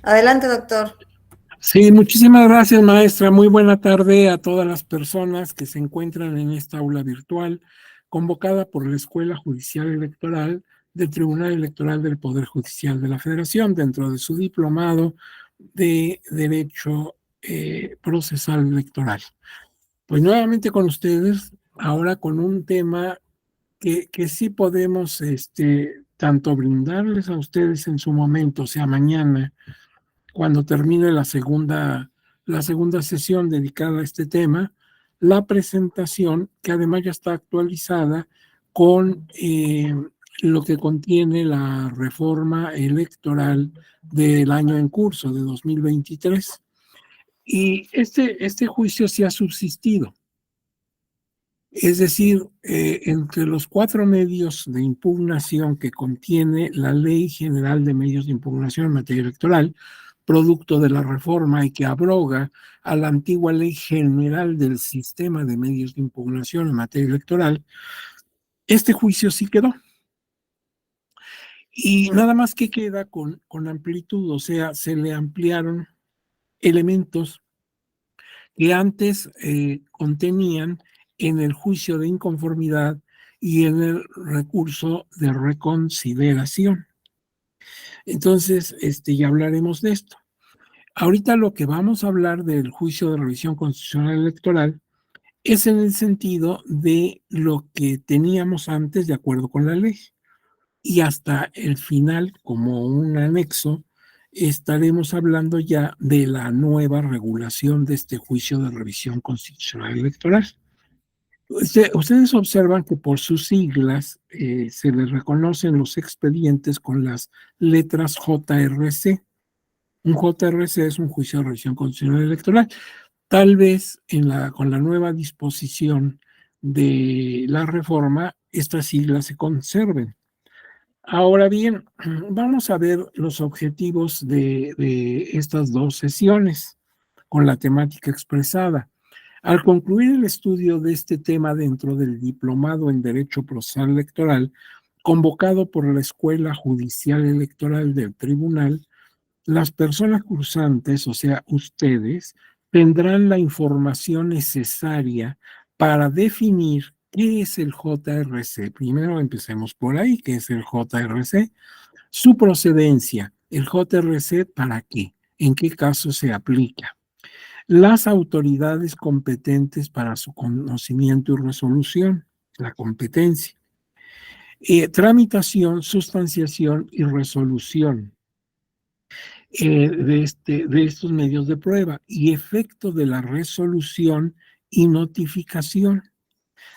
Adelante, doctor. Sí, muchísimas gracias, maestra. Muy buena tarde a todas las personas que se encuentran en esta aula virtual convocada por la Escuela Judicial Electoral del Tribunal Electoral del Poder Judicial de la Federación dentro de su diplomado de Derecho Procesal Electoral. Pues nuevamente con ustedes, ahora con un tema que sí podemos tanto brindarles a ustedes en su momento, o sea, mañana, cuando termine la segunda sesión dedicada a este tema, la presentación, que además ya está actualizada con lo que contiene la reforma electoral del año en curso, de 2023. Y este juicio sí ha subsistido. Es decir, entre los 4 medios de impugnación que contiene la Ley General de Medios de Impugnación en materia electoral, producto de la reforma y que abroga a la antigua Ley General del Sistema de Medios de Impugnación en materia electoral, este juicio sí quedó. Y nada más que queda con amplitud, o sea, se le ampliaron elementos que antes contenían en el juicio de inconformidad y en el recurso de reconsideración. Entonces, ya hablaremos de esto. Ahorita lo que vamos a hablar del juicio de revisión constitucional electoral es en el sentido de lo que teníamos antes de acuerdo con la ley. Y hasta el final, como un anexo, estaremos hablando ya de la nueva regulación de este juicio de revisión constitucional electoral. Ustedes observan que por sus siglas se les reconocen los expedientes con las letras JRC. Un JRC es un juicio de revisión constitucional electoral. Tal vez con la nueva disposición de la reforma, estas siglas se conserven. Ahora bien, vamos a ver los objetivos de estas dos sesiones con la temática expresada. Al concluir el estudio de este tema dentro del diplomado en Derecho Procesal Electoral, convocado por la Escuela Judicial Electoral del Tribunal, las personas cursantes, o sea, ustedes, tendrán la información necesaria para definir qué es el JRC. Primero empecemos por ahí, ¿qué es el JRC? Su procedencia, el JRC, ¿para qué? ¿En qué caso se aplica? Las autoridades competentes para su conocimiento y resolución, la competencia. Tramitación, sustanciación y resolución de estos medios de prueba y efecto de la resolución y notificación,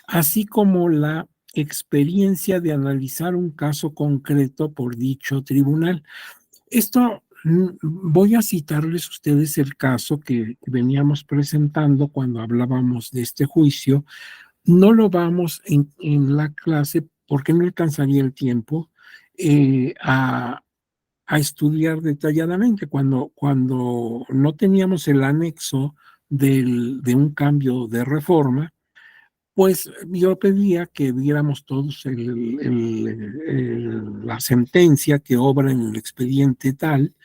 así como la experiencia de analizar un caso concreto por dicho tribunal. Esto voy a citarles a ustedes el caso que veníamos presentando cuando hablábamos de este juicio. No lo vamos en la clase porque no alcanzaría el tiempo a estudiar detalladamente. Cuando no teníamos el anexo de un cambio de reforma, pues yo pedía que viéramos todos la sentencia que obra en el expediente tal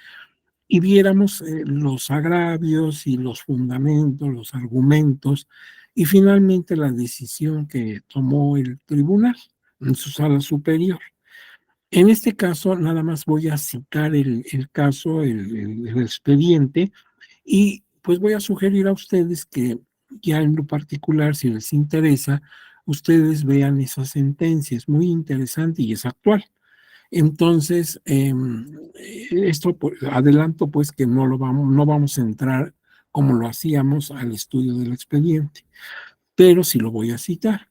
y viéramos los agravios y los fundamentos, los argumentos y finalmente la decisión que tomó el tribunal en su sala superior. En este caso, nada más voy a citar el caso, el expediente, y pues voy a sugerir a ustedes que ya en lo particular, si les interesa, ustedes vean esa sentencia, es muy interesante y es actual. Entonces, esto adelanto pues que no vamos a entrar como lo hacíamos al estudio del expediente, pero sí lo voy a citar.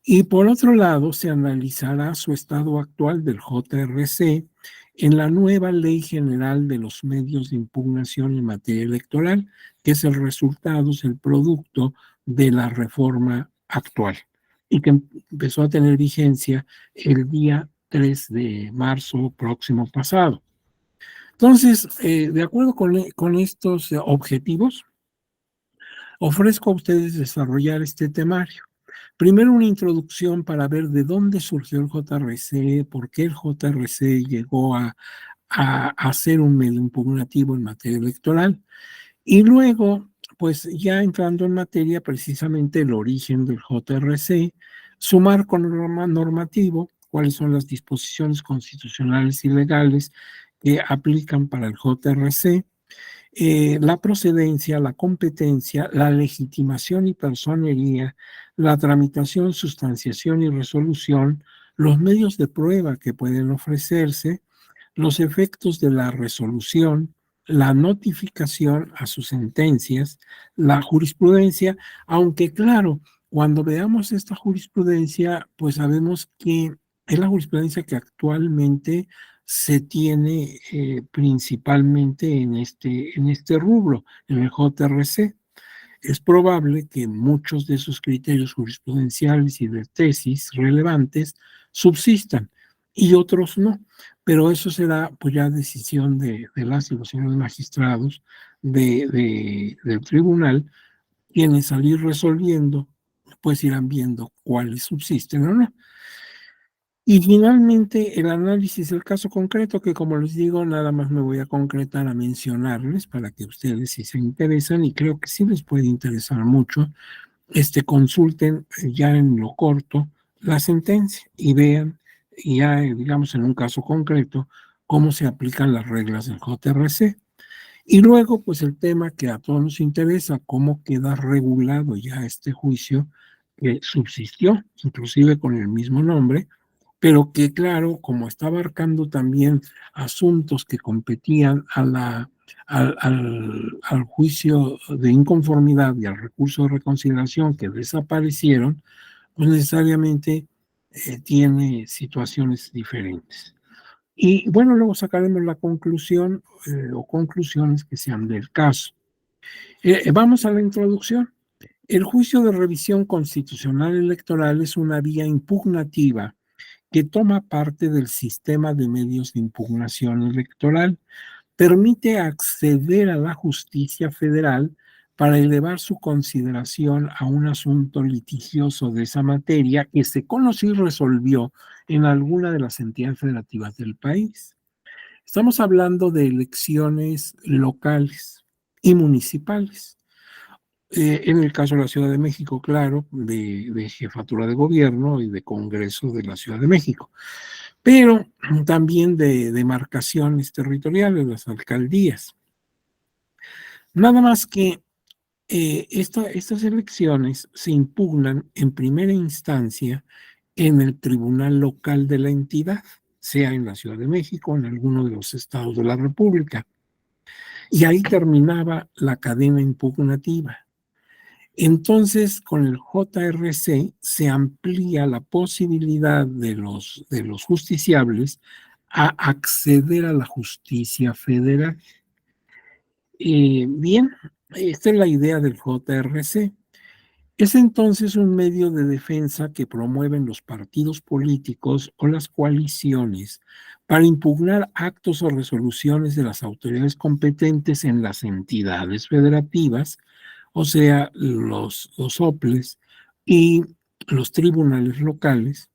Y por otro lado, se analizará su estado actual del JRC en la nueva Ley General de los Medios de Impugnación en materia electoral, que es el resultado, es el producto de la reforma actual y que empezó a tener vigencia el día 3 de marzo próximo pasado. Entonces, de acuerdo con estos objetivos, ofrezco a ustedes desarrollar este temario. Primero una introducción para ver de dónde surgió el JRC, por qué el JRC llegó a a ser un medio impugnativo en materia electoral. Y luego, pues ya entrando en materia, precisamente el origen del JRC, su marco normativo, cuáles son las disposiciones constitucionales y legales que aplican para el JRC, la procedencia, la competencia, la legitimación y personería, la tramitación, sustanciación y resolución, los medios de prueba que pueden ofrecerse, los efectos de la resolución, la notificación a sus sentencias, la jurisprudencia, aunque claro, cuando veamos esta jurisprudencia, pues sabemos que es la jurisprudencia que actualmente se tiene principalmente en este rubro, en el JRC. Es probable que muchos de esos criterios jurisprudenciales y de tesis relevantes subsistan y otros no, pero eso será pues ya decisión de las y los señores magistrados del tribunal, quienes al ir resolviendo pues irán viendo cuáles subsisten o no. Y finalmente, el análisis del caso concreto, que como les digo, nada más me voy a concretar a mencionarles para que ustedes, si se interesan, y creo que sí les puede interesar mucho, consulten ya en lo corto la sentencia y vean, ya digamos en un caso concreto, cómo se aplican las reglas del JRC. Y luego, pues el tema que a todos nos interesa, cómo queda regulado ya este juicio que subsistió, inclusive con el mismo nombre, pero que claro, como está abarcando también asuntos que competían al juicio de inconformidad y al recurso de reconsideración que desaparecieron, pues necesariamente tiene situaciones diferentes. Y bueno, luego sacaremos la conclusión o conclusiones que sean del caso. Vamos a la introducción. El juicio de revisión constitucional electoral es una vía impugnativa que toma parte del sistema de medios de impugnación electoral, permite acceder a la justicia federal para elevar su consideración a un asunto litigioso de esa materia que se conoció y resolvió en alguna de las entidades federativas del país. Estamos hablando de elecciones locales y municipales. En el caso de la Ciudad de México, claro, de jefatura de gobierno y de Congreso de la Ciudad de México, pero también de demarcaciones territoriales, las alcaldías. Nada más que estas elecciones se impugnan en primera instancia en el tribunal local de la entidad, sea en la Ciudad de México o en alguno de los estados de la República. Y ahí terminaba la cadena impugnativa. Entonces, con el JRC se amplía la posibilidad de los justiciables a acceder a la justicia federal. Bien, esta es la idea del JRC. Es entonces un medio de defensa que promueven los partidos políticos o las coaliciones para impugnar actos o resoluciones de las autoridades competentes en las entidades federativas, o sea, los OPLES y los tribunales locales.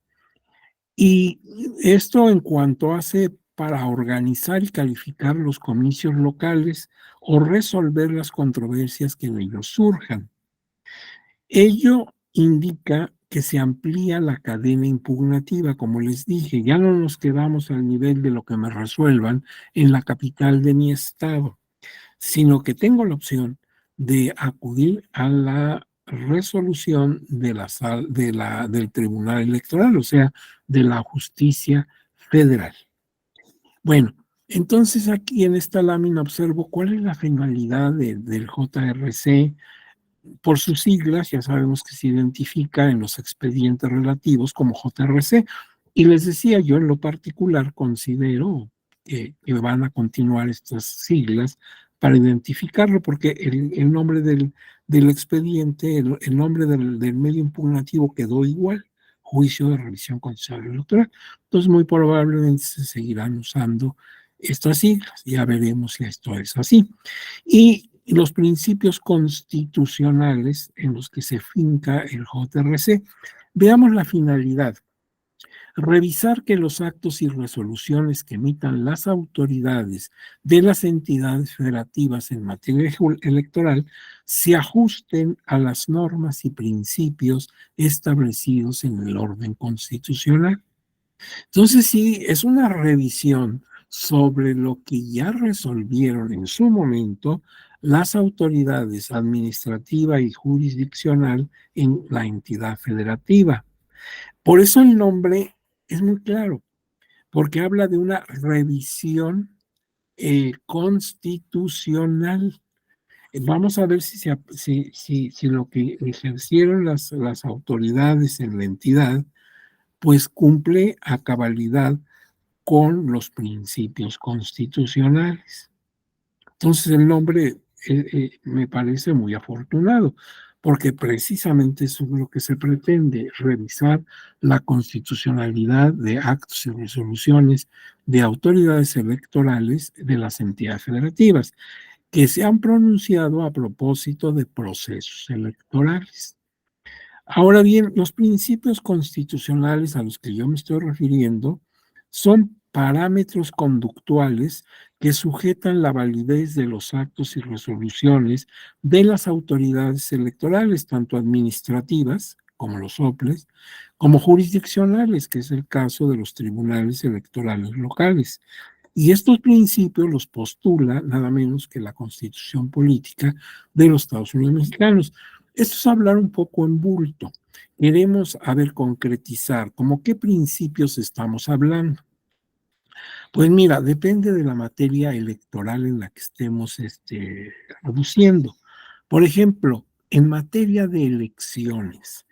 Y esto en cuanto hace para organizar y calificar los comicios locales o resolver las controversias que en ellos surjan. Ello indica que se amplía la cadena impugnativa, como les dije, ya no nos quedamos al nivel de lo que me resuelvan en la capital de mi estado, sino que tengo la opción de acudir a la resolución del Tribunal Electoral, o sea, de la justicia federal. Bueno, entonces aquí en esta lámina observo cuál es la finalidad del JRC. Por sus siglas, ya sabemos que se identifica en los expedientes relativos como JRC. Y les decía, yo en lo particular considero que van a continuar estas siglas para identificarlo, porque el nombre del expediente, el nombre del medio impugnativo quedó igual, juicio de revisión constitucional electoral. Entonces, muy probablemente se seguirán usando estas siglas. Ya veremos si esto es así. Y los principios constitucionales en los que se finca el JRC. Veamos la finalidad. Revisar que los actos y resoluciones que emitan las autoridades de las entidades federativas en materia electoral se ajusten a las normas y principios establecidos en el orden constitucional. Entonces, sí, es una revisión sobre lo que ya resolvieron en su momento las autoridades administrativa y jurisdiccional en la entidad federativa. Por eso el nombre es muy claro, porque habla de una revisión constitucional. Vamos a ver si lo que ejercieron las autoridades en la entidad, pues cumple a cabalidad con los principios constitucionales. Entonces el nombre me parece muy afortunado, porque precisamente eso es lo que se pretende, revisar la constitucionalidad de actos y resoluciones de autoridades electorales de las entidades federativas que se han pronunciado a propósito de procesos electorales. Ahora bien, los principios constitucionales a los que yo me estoy refiriendo son parámetros conductuales que sujetan la validez de los actos y resoluciones de las autoridades electorales, tanto administrativas, como los OPLES, como jurisdiccionales, que es el caso de los tribunales electorales locales. Y estos principios los postula nada menos que la Constitución Política de los Estados Unidos Mexicanos. Esto es hablar un poco en bulto. Queremos, concretizar, ¿cómo qué principios estamos hablando? Pues mira, depende de la materia electoral en la que estemos reduciendo. Por ejemplo, en materia de elecciones,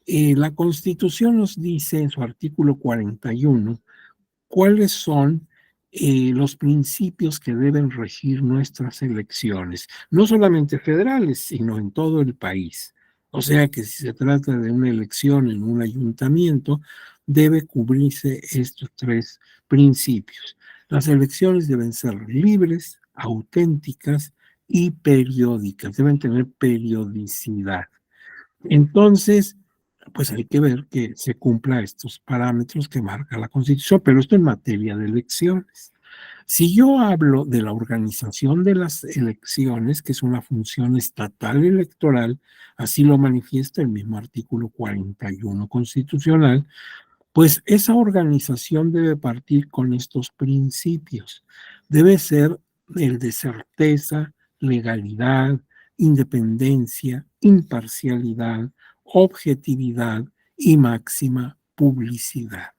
la Constitución nos dice en su artículo 41 cuáles son los principios que deben regir nuestras elecciones, no solamente federales, sino en todo el país. O sea que si se trata de una elección en un ayuntamiento, debe cubrirse estos tres principios. Las elecciones deben ser libres, auténticas y periódicas, deben tener periodicidad. Entonces, pues hay que ver que se cumpla estos parámetros que marca la Constitución, pero esto en materia de elecciones. Si yo hablo de la organización de las elecciones, que es una función estatal electoral, así lo manifiesta el mismo artículo 41 constitucional, pues esa organización debe partir con estos principios. Debe ser el de certeza, legalidad, independencia, imparcialidad, objetividad y máxima publicidad.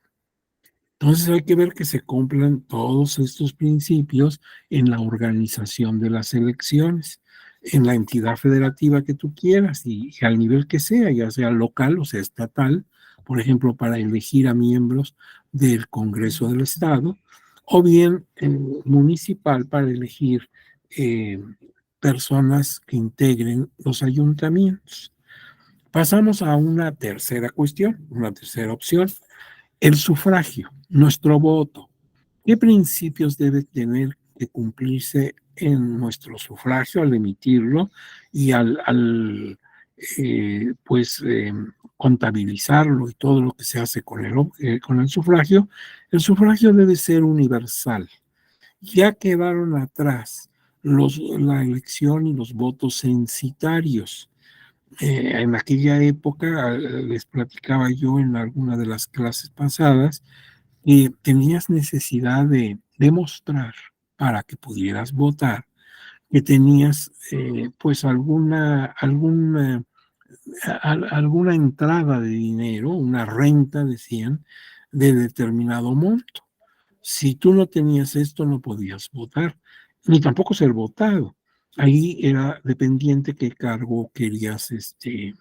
Entonces hay que ver que se cumplan todos estos principios en la organización de las elecciones, en la entidad federativa que tú quieras y al nivel que sea, ya sea local o sea estatal, por ejemplo, para elegir a miembros del Congreso del Estado, o bien municipal para elegir personas que integren los ayuntamientos. Pasamos a una tercera cuestión, una tercera opción, el sufragio, nuestro voto. ¿Qué principios debe tener que cumplirse en nuestro sufragio al emitirlo y contabilizarlo y todo lo que se hace con el sufragio? El sufragio debe ser universal. Ya quedaron atrás la elección y los votos censitarios. En aquella época, les platicaba yo en alguna de las clases pasadas, tenías necesidad de demostrar para que pudieras votar que tenías pues alguna entrada de dinero, una renta, decían, de determinado monto. Si tú no tenías esto, no podías votar, ni tampoco ser votado. Ahí era dependiente qué cargo querías que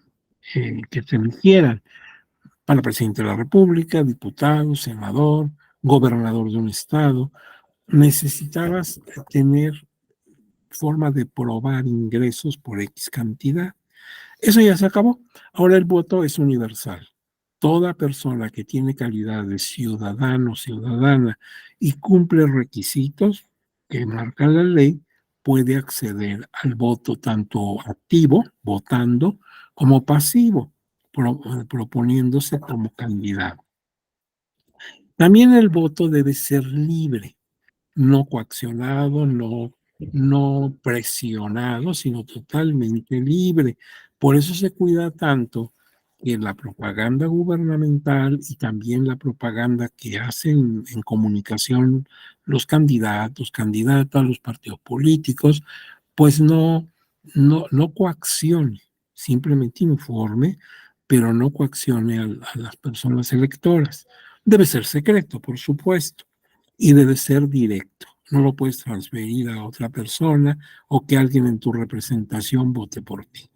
te eligieran para presidente de la República, diputado, senador, gobernador de un estado. Necesitabas tener forma de probar ingresos por X cantidad. Eso ya se acabó. Ahora el voto es universal. Toda persona que tiene calidad de ciudadano o ciudadana y cumple requisitos que marca la ley puede acceder al voto tanto activo, votando, como pasivo, proponiéndose como candidato. También el voto debe ser libre, no coaccionado, no presionado, sino totalmente libre. Por eso se cuida tanto que la propaganda gubernamental y también la propaganda que hacen en comunicación los candidatos, candidatas, los partidos políticos, pues no coaccione, simplemente informe, pero no coaccione a las personas electoras. Debe ser secreto, por supuesto, y debe ser directo. No lo puedes transferir a otra persona o que alguien en tu representación vote por ti.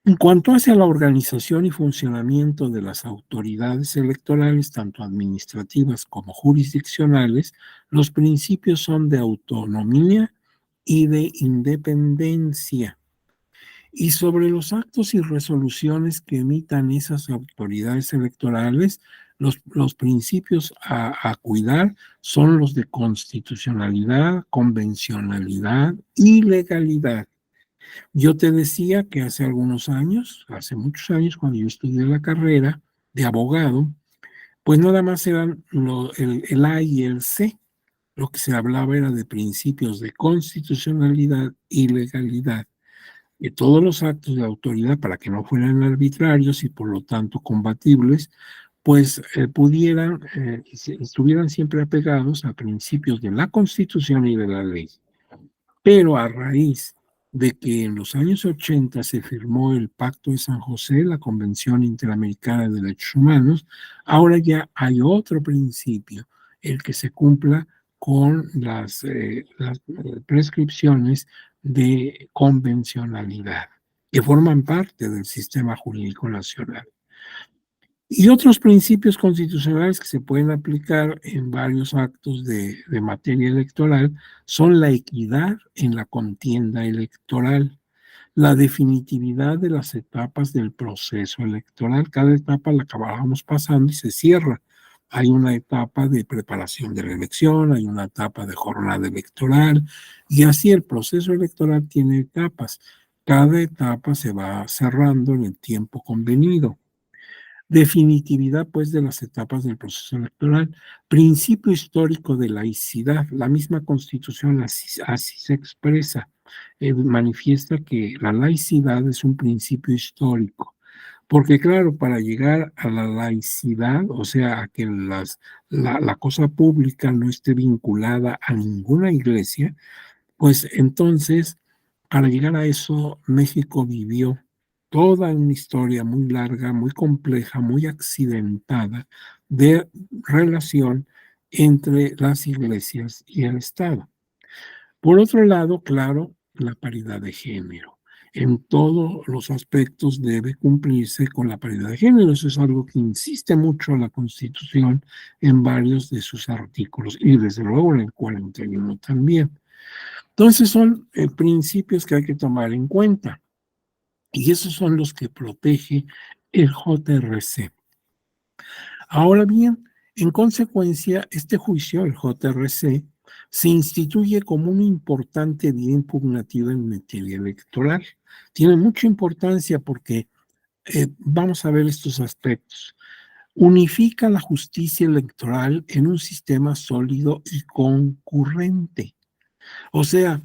En cuanto hacia la organización y funcionamiento de las autoridades electorales, tanto administrativas como jurisdiccionales, los principios son de autonomía y de independencia. Y sobre los actos y resoluciones que emitan esas autoridades electorales, los principios a cuidar son los de constitucionalidad, convencionalidad y legalidad. Yo te decía que hace algunos años, hace muchos años, cuando yo estudié la carrera de abogado, pues nada más eran el A y el C. Lo que se hablaba era de principios de constitucionalidad y legalidad, que todos los actos de autoridad, para que no fueran arbitrarios y por lo tanto combatibles, pues estuvieran siempre apegados a principios de la Constitución y de la ley. Pero a raíz de que en los años 80 se firmó el Pacto de San José, la Convención Interamericana de Derechos Humanos, ahora ya hay otro principio, el que se cumpla con las prescripciones de convencionalidad, que forman parte del sistema jurídico nacional. Y otros principios constitucionales que se pueden aplicar en varios actos de materia electoral son la equidad en la contienda electoral, la definitividad de las etapas del proceso electoral. Cada etapa la acabábamos pasando y se cierra. Hay una etapa de preparación de la elección, hay una etapa de jornada electoral y así el proceso electoral tiene etapas. Cada etapa se va cerrando en el tiempo convenido. Definitividad, pues, de las etapas del proceso electoral. Principio histórico de laicidad. La misma Constitución así se expresa. Manifiesta que la laicidad es un principio histórico. Porque, claro, para llegar a la laicidad, o sea, a que la cosa pública no esté vinculada a ninguna iglesia, pues entonces, para llegar a eso, México vivió toda una historia muy larga, muy compleja, muy accidentada de relación entre las iglesias y el Estado. Por otro lado, claro, la paridad de género. En todos los aspectos debe cumplirse con la paridad de género. Eso es algo que insiste mucho la Constitución en varios de sus artículos y desde luego en el 41 también. Entonces son principios que hay que tomar en cuenta y esos son los que protege el JRC. Ahora bien, en consecuencia, este juicio, el JRC, se instituye como un importante día impugnativo en materia electoral. Tiene mucha importancia porque vamos a ver estos aspectos. Unifica la justicia electoral en un sistema sólido y concurrente. O sea,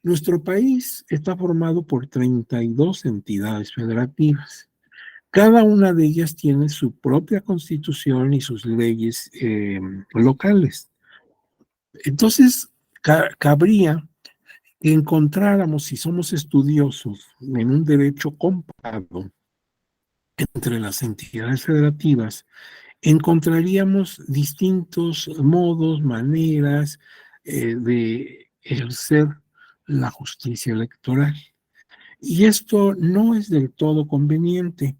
nuestro país está formado por 32 entidades federativas. Cada una de ellas tiene su propia constitución y sus leyes locales. Entonces, cabría que encontráramos, si somos estudiosos, en un derecho comparado entre las entidades federativas, encontraríamos distintos modos, maneras de ejercer la justicia electoral. Y esto no es del todo conveniente.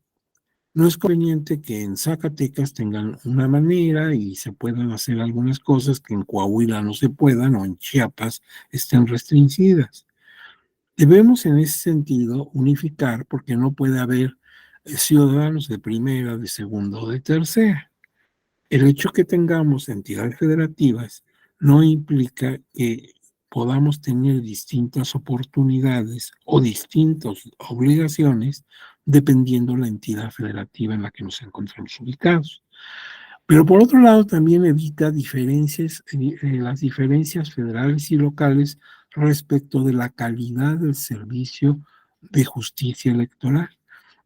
No es conveniente que en Zacatecas tengan una manera y se puedan hacer algunas cosas que en Coahuila no se puedan o en Chiapas estén restringidas. Debemos en ese sentido unificar porque no puede haber ciudadanos de primera, de segunda o de tercera. El hecho que tengamos entidades federativas no implica que podamos tener distintas oportunidades o distintas obligaciones dependiendo la entidad federativa en la que nos encontramos ubicados. Pero por otro lado también evita las diferencias federales y locales respecto de la calidad del servicio de justicia electoral.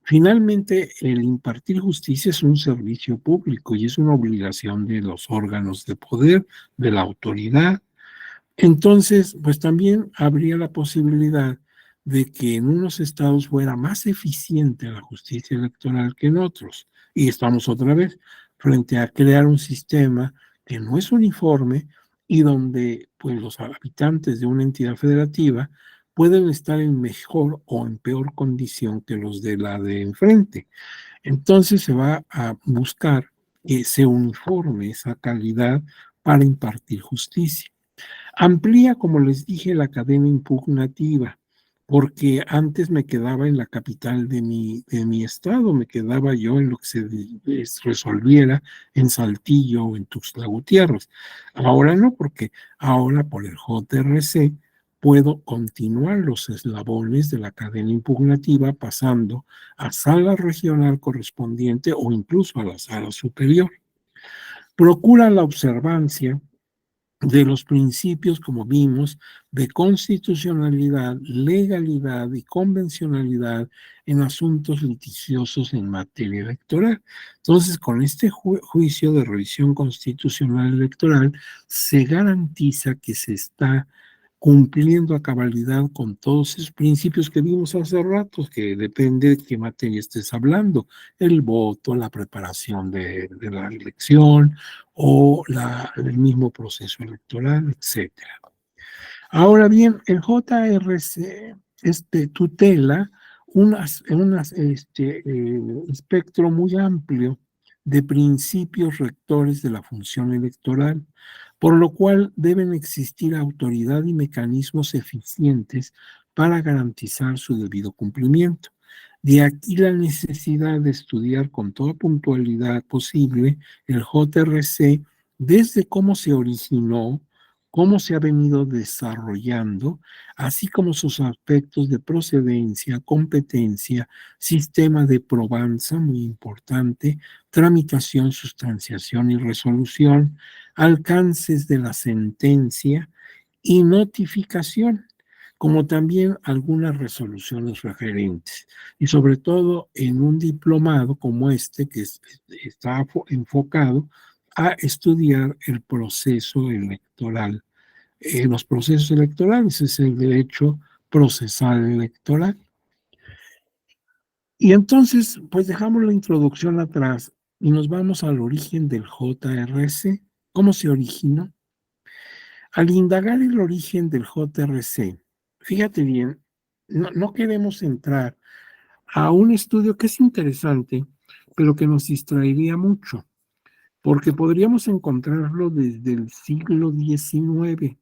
Finalmente, el impartir justicia es un servicio público y es una obligación de los órganos de poder, de la autoridad. Entonces, pues también habría la posibilidad de que en unos estados fuera más eficiente la justicia electoral que en otros. Y estamos otra vez frente a crear un sistema que no es uniforme y donde pues los habitantes de una entidad federativa pueden estar en mejor o en peor condición que los de la de enfrente. Entonces se va a buscar que se uniforme esa calidad para impartir justicia. Amplía, como les dije, la cadena impugnativa, porque antes me quedaba en la capital de mi estado, me quedaba yo en lo que resolviera en Saltillo o en Tuxtla Gutiérrez. Ahora no, porque ahora por el JRC puedo continuar los eslabones de la cadena impugnativa pasando a sala regional correspondiente o incluso a la sala superior. Procura la observancia de los principios, como vimos, de constitucionalidad, legalidad y convencionalidad en asuntos litigiosos en materia electoral. Entonces, con este juicio de revisión constitucional electoral, se garantiza que se está cumpliendo a cabalidad con todos esos principios que vimos hace rato, que depende de qué materia estés hablando, el voto, la preparación de la elección o el mismo proceso electoral, etcétera. Ahora bien, el JRC tutela un espectro muy amplio de principios rectores de la función electoral, por lo cual deben existir autoridad y mecanismos eficientes para garantizar su debido cumplimiento. De aquí la necesidad de estudiar con toda puntualidad posible el JRC desde cómo se originó, cómo se ha venido desarrollando, así como sus aspectos de procedencia, competencia, sistema de probanza, muy importante, tramitación, sustanciación y resolución, alcances de la sentencia y notificación, como también algunas resoluciones referentes. Y sobre todo en un diplomado como este, que está enfocado a estudiar el proceso electoral. Los procesos electorales es el derecho procesal electoral. Y entonces, pues dejamos la introducción atrás y nos vamos al origen del JRC. ¿Cómo se originó? Al indagar el origen del JRC, fíjate bien, no queremos entrar a un estudio que es interesante, pero que nos distraería mucho, porque podríamos encontrarlo desde el siglo XIX.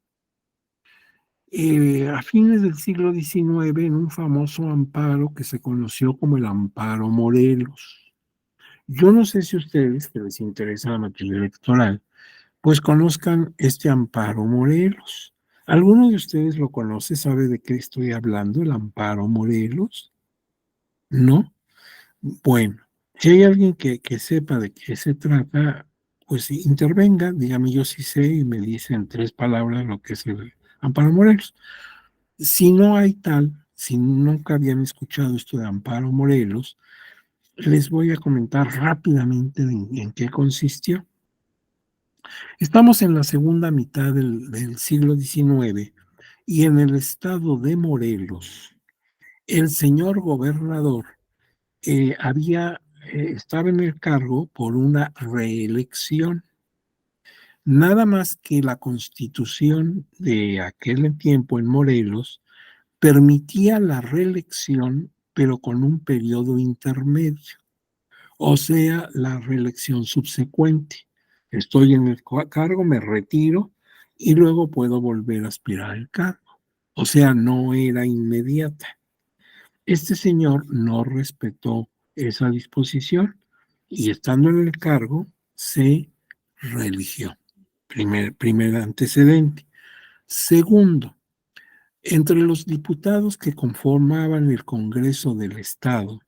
A fines del siglo XIX, en un famoso amparo que se conoció como el Amparo Morelos. Yo no sé si ustedes, que les interesa la materia electoral, pues conozcan este Amparo Morelos. ¿Alguno de ustedes lo conoce? ¿Sabe de qué estoy hablando, el Amparo Morelos? ¿No? Bueno, si hay alguien que sepa de qué se trata, pues intervenga, dígame, yo sí sé y me dice en 3 palabras lo que es el Amparo Morelos. Si no hay tal, si nunca habían escuchado esto de Amparo Morelos, les voy a comentar rápidamente en qué consistió. Estamos en la segunda mitad del siglo XIX y en el estado de Morelos, el señor gobernador estaba en el cargo por una reelección. Nada más que la constitución de aquel tiempo en Morelos permitía la reelección, pero con un periodo intermedio, o sea, la reelección subsecuente. Estoy en el cargo, me retiro y luego puedo volver a aspirar al cargo. O sea, no era inmediata. Este señor no respetó esa disposición y estando en el cargo se reeligió. Primer antecedente. Segundo, entre los diputados que conformaban el Congreso del Estado,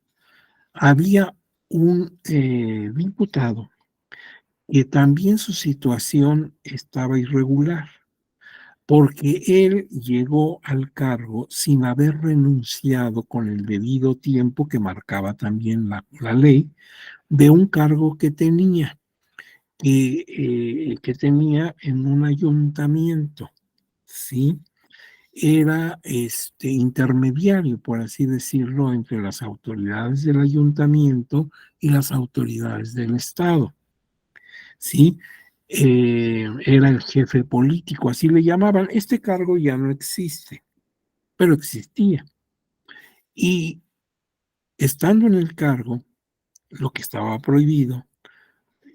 había un diputado que también su situación estaba irregular, porque él llegó al cargo sin haber renunciado con el debido tiempo que marcaba también la ley de un cargo que tenía en un ayuntamiento, ¿sí? Era intermediario, por así decirlo, entre las autoridades del ayuntamiento y las autoridades del Estado, ¿sí? Era el jefe político, así le llamaban. Este cargo ya no existe, pero existía. Y estando en el cargo, lo que estaba prohibido,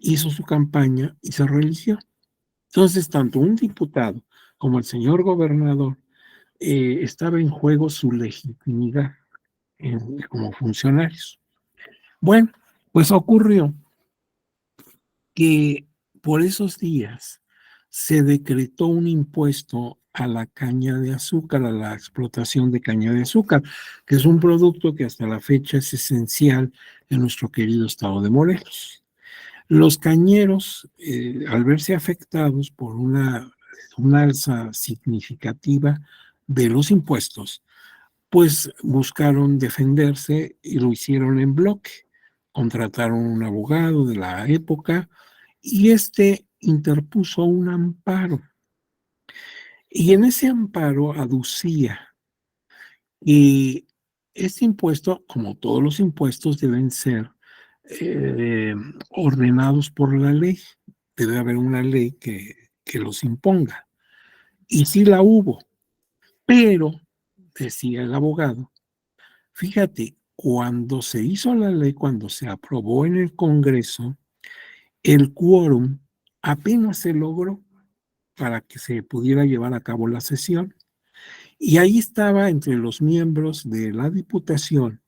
hizo su campaña y se reeligió. Entonces, tanto un diputado como el señor gobernador estaba en juego su legitimidad como funcionarios. Bueno, pues ocurrió que por esos días se decretó un impuesto a la caña de azúcar, a la explotación de caña de azúcar, que es un producto que hasta la fecha es esencial en nuestro querido estado de Morelos. Los cañeros, al verse afectados por una alza significativa de los impuestos, pues buscaron defenderse y lo hicieron en bloque. Contrataron un abogado de la época y interpuso un amparo. Y en ese amparo aducía que este impuesto, como todos los impuestos, deben ser eh, ordenados por la ley. Debe haber una ley que los imponga. Y sí la hubo, pero, decía el abogado, fíjate, cuando se hizo la ley, cuando se aprobó en el Congreso, el quórum apenas se logró para que se pudiera llevar a cabo la sesión. Y ahí estaba entre los miembros de la Diputación,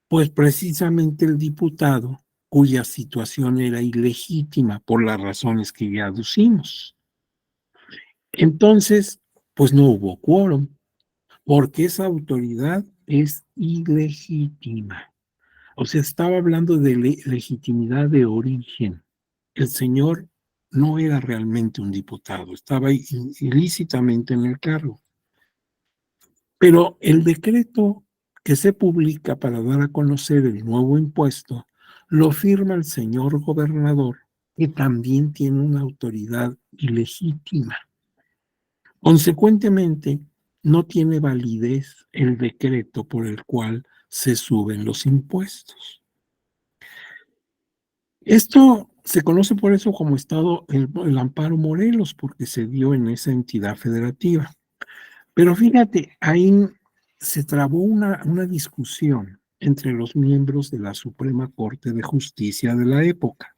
pues precisamente el diputado cuya situación era ilegítima por las razones que ya aducimos. Entonces, pues no hubo quórum, porque esa autoridad es ilegítima. O sea, estaba hablando de legitimidad de origen. El señor no era realmente un diputado, estaba ilícitamente en el cargo. Pero el decreto que se publica para dar a conocer el nuevo impuesto lo firma el señor gobernador, que también tiene una autoridad ilegítima. Consecuentemente, no tiene validez el decreto por el cual se suben los impuestos. Esto se conoce por eso como el amparo Morelos, porque se dio en esa entidad federativa. Pero fíjate, ahí se trabó una discusión entre los miembros de la Suprema Corte de Justicia de la época.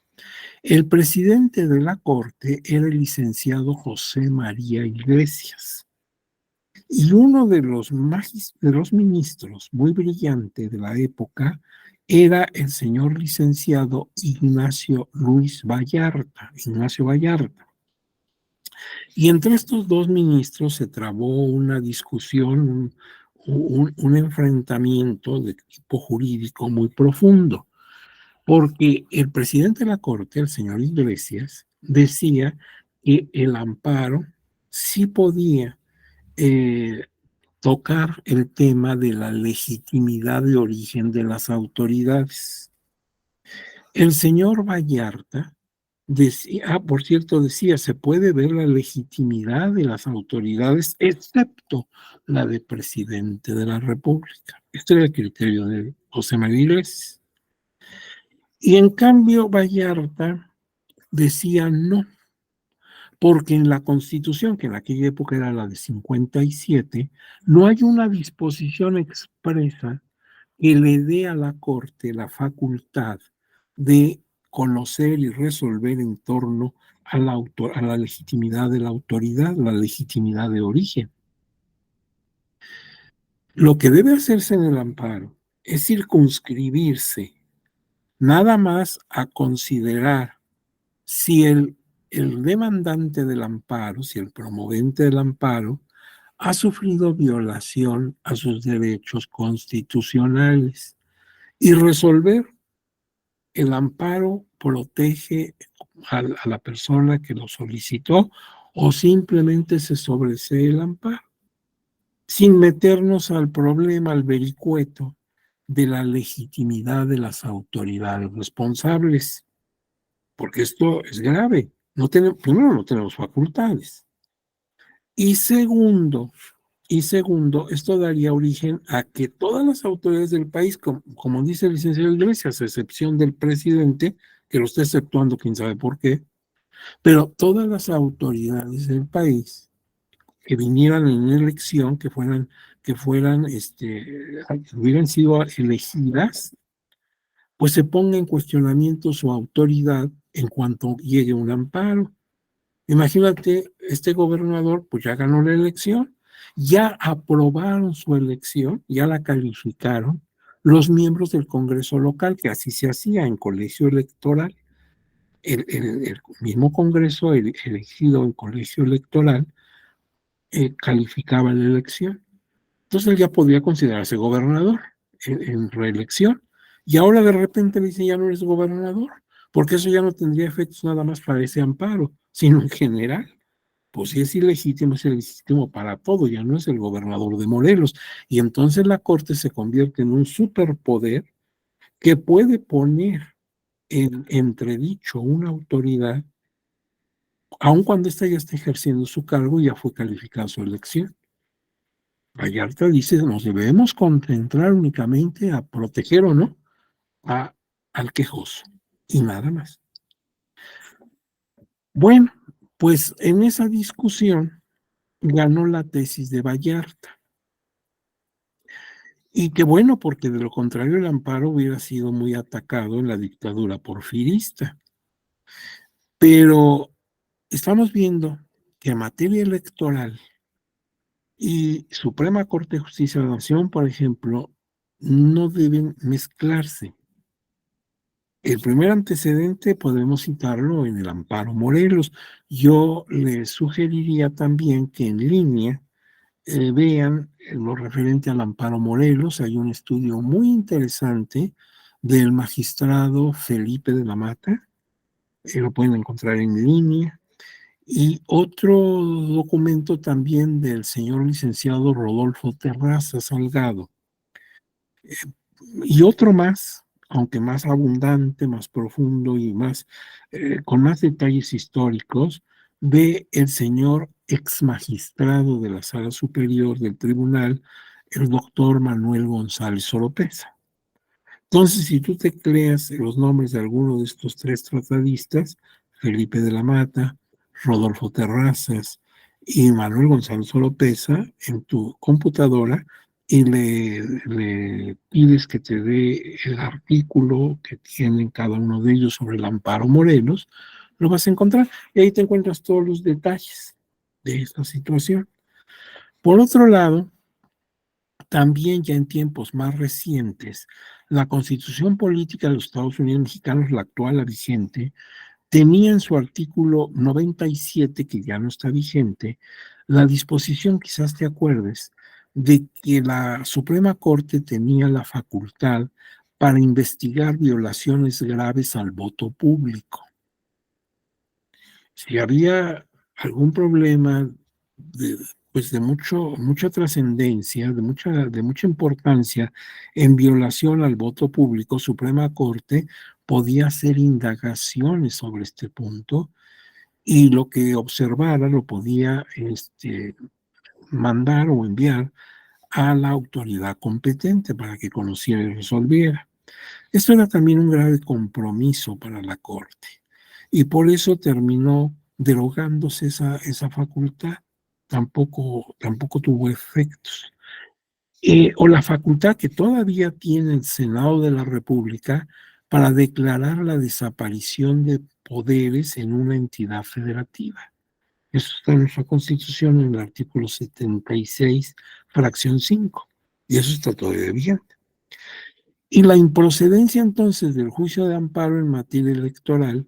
El presidente de la Corte era el licenciado José María Iglesias. Y uno de los ministros muy brillante de la época era el señor licenciado Ignacio Vallarta. Y entre estos dos ministros se trabó una discusión, un enfrentamiento de tipo jurídico muy profundo, porque el presidente de la Corte, el señor Iglesias, decía que el amparo sí podía eh, tocar el tema de la legitimidad de origen de las autoridades. El señor Vallarta decía, por cierto, decía, se puede ver la legitimidad de las autoridades, excepto la de presidente de la República. Este era el criterio de José María Iglesias. Y en cambio, Vallarta decía no, porque en la Constitución, que en aquella época era la de 57, no hay una disposición expresa que le dé a la Corte la facultad de conocer y resolver en torno a la legitimidad de la autoridad, la legitimidad de origen. Lo que debe hacerse en el amparo es circunscribirse nada más a considerar si el demandante del amparo, si el promovente del amparo, ha sufrido violación a sus derechos constitucionales y resolver el amparo protege a la persona que lo solicitó o simplemente se sobresee el amparo, sin meternos al problema, al vericueto de la legitimidad de las autoridades responsables, porque esto es grave. No tenemos, primero, no tenemos facultades. Y segundo, esto daría origen a que todas las autoridades del país, como dice el licenciado Iglesias, a excepción del presidente, que lo está exceptuando quién sabe por qué, pero todas las autoridades del país que vinieran en elección, hubieran sido elegidas, pues se ponga en cuestionamiento su autoridad en cuanto llegue un amparo. Imagínate, este gobernador pues ya ganó la elección, ya aprobaron su elección, ya la calificaron los miembros del Congreso local, que así se hacía en colegio electoral. El mismo Congreso elegido en colegio electoral calificaba la elección. Entonces él ya podría considerarse gobernador en reelección. Y ahora de repente le dice, ya no eres gobernador, porque eso ya no tendría efectos nada más para ese amparo, sino en general. Pues si es ilegítimo para todo, ya no es el gobernador de Morelos. Y entonces la Corte se convierte en un superpoder que puede poner en entredicho una autoridad, aun cuando ésta ya está ejerciendo su cargo y ya fue calificada su elección. Vallarta dice, nos debemos concentrar únicamente a proteger o no a, al quejoso y nada más. Bueno, pues en esa discusión ganó la tesis de Vallarta. Y qué bueno, porque de lo contrario el amparo hubiera sido muy atacado en la dictadura porfirista. Pero estamos viendo que en materia electoral y Suprema Corte de Justicia de la Nación, por ejemplo, no deben mezclarse. El primer antecedente podemos citarlo en el amparo Morelos. Yo les sugeriría también que en línea vean lo referente al amparo Morelos. Hay un estudio muy interesante del magistrado Felipe de la Mata, lo pueden encontrar en línea, y otro documento también del señor licenciado Rodolfo Terraza Salgado, y otro más, aunque más abundante, más profundo y con más detalles históricos, de el señor ex magistrado de la Sala Superior del Tribunal, el doctor Manuel González Oropeza. Entonces, si tú tecleas los nombres de alguno de estos tres tratadistas, Felipe de la Mata, Rodolfo Terrazas y Manuel González Oropeza, en tu computadora, y le pides que te dé el artículo que tienen cada uno de ellos sobre el amparo Morelos, lo vas a encontrar y ahí te encuentras todos los detalles de esta situación. Por otro lado, también ya en tiempos más recientes, la Constitución Política de los Estados Unidos Mexicanos, la actual, la vigente, tenía en su artículo 97, que ya no está vigente, la disposición, quizás te acuerdes, de que la Suprema Corte tenía la facultad para investigar violaciones graves al voto público. Si había algún problema pues de mucha trascendencia, de mucha importancia en violación al voto público, Suprema Corte podía hacer indagaciones sobre este punto y lo que observara lo podía mandar o enviar a la autoridad competente para que conociera y resolviera. Esto era también un grave compromiso para la Corte y por eso terminó derogándose esa facultad. Tampoco tuvo efectos. O la facultad que todavía tiene el Senado de la República para declarar la desaparición de poderes en una entidad federativa. Eso está en nuestra Constitución en el artículo 76, fracción 5, y eso está todavía vigente. Y la improcedencia entonces del juicio de amparo en materia electoral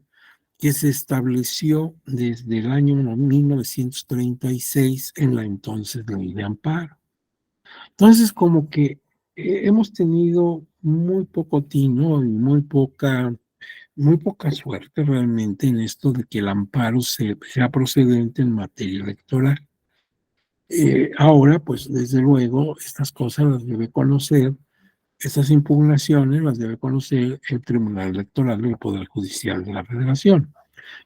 que se estableció desde el año 1936 en la entonces ley de amparo. Entonces, como que hemos tenido muy poco tino y muy poca muy poca suerte realmente en esto de que el amparo sea procedente en materia electoral. Ahora, pues desde luego, estas cosas las debe conocer, estas impugnaciones las debe conocer el Tribunal Electoral del Poder Judicial de la Federación.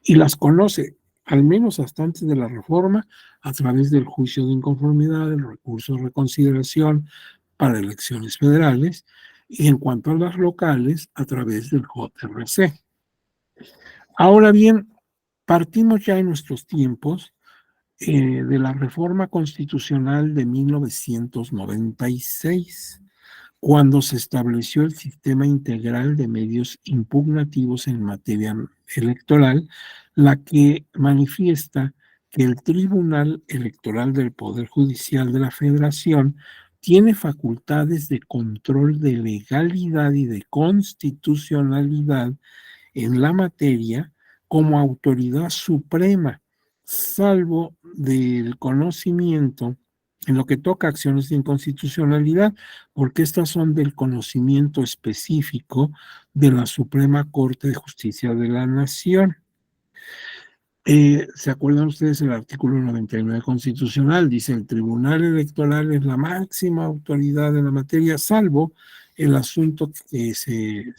Y las conoce, al menos hasta antes de la reforma, a través del juicio de inconformidad, el recurso de reconsideración para elecciones federales, y en cuanto a las locales, a través del JRC. Ahora bien, partimos ya en nuestros tiempos de la reforma constitucional de 1996, cuando se estableció el sistema integral de medios impugnativos en materia electoral, la que manifiesta que el Tribunal Electoral del Poder Judicial de la Federación tiene facultades de control de legalidad y de constitucionalidad en la materia como autoridad suprema, salvo del conocimiento en lo que toca acciones de inconstitucionalidad, porque estas son del conocimiento específico de la Suprema Corte de Justicia de la Nación. ¿Se acuerdan ustedes el artículo 99 constitucional? Dice, el Tribunal Electoral es la máxima autoridad en la materia, salvo el asunto que se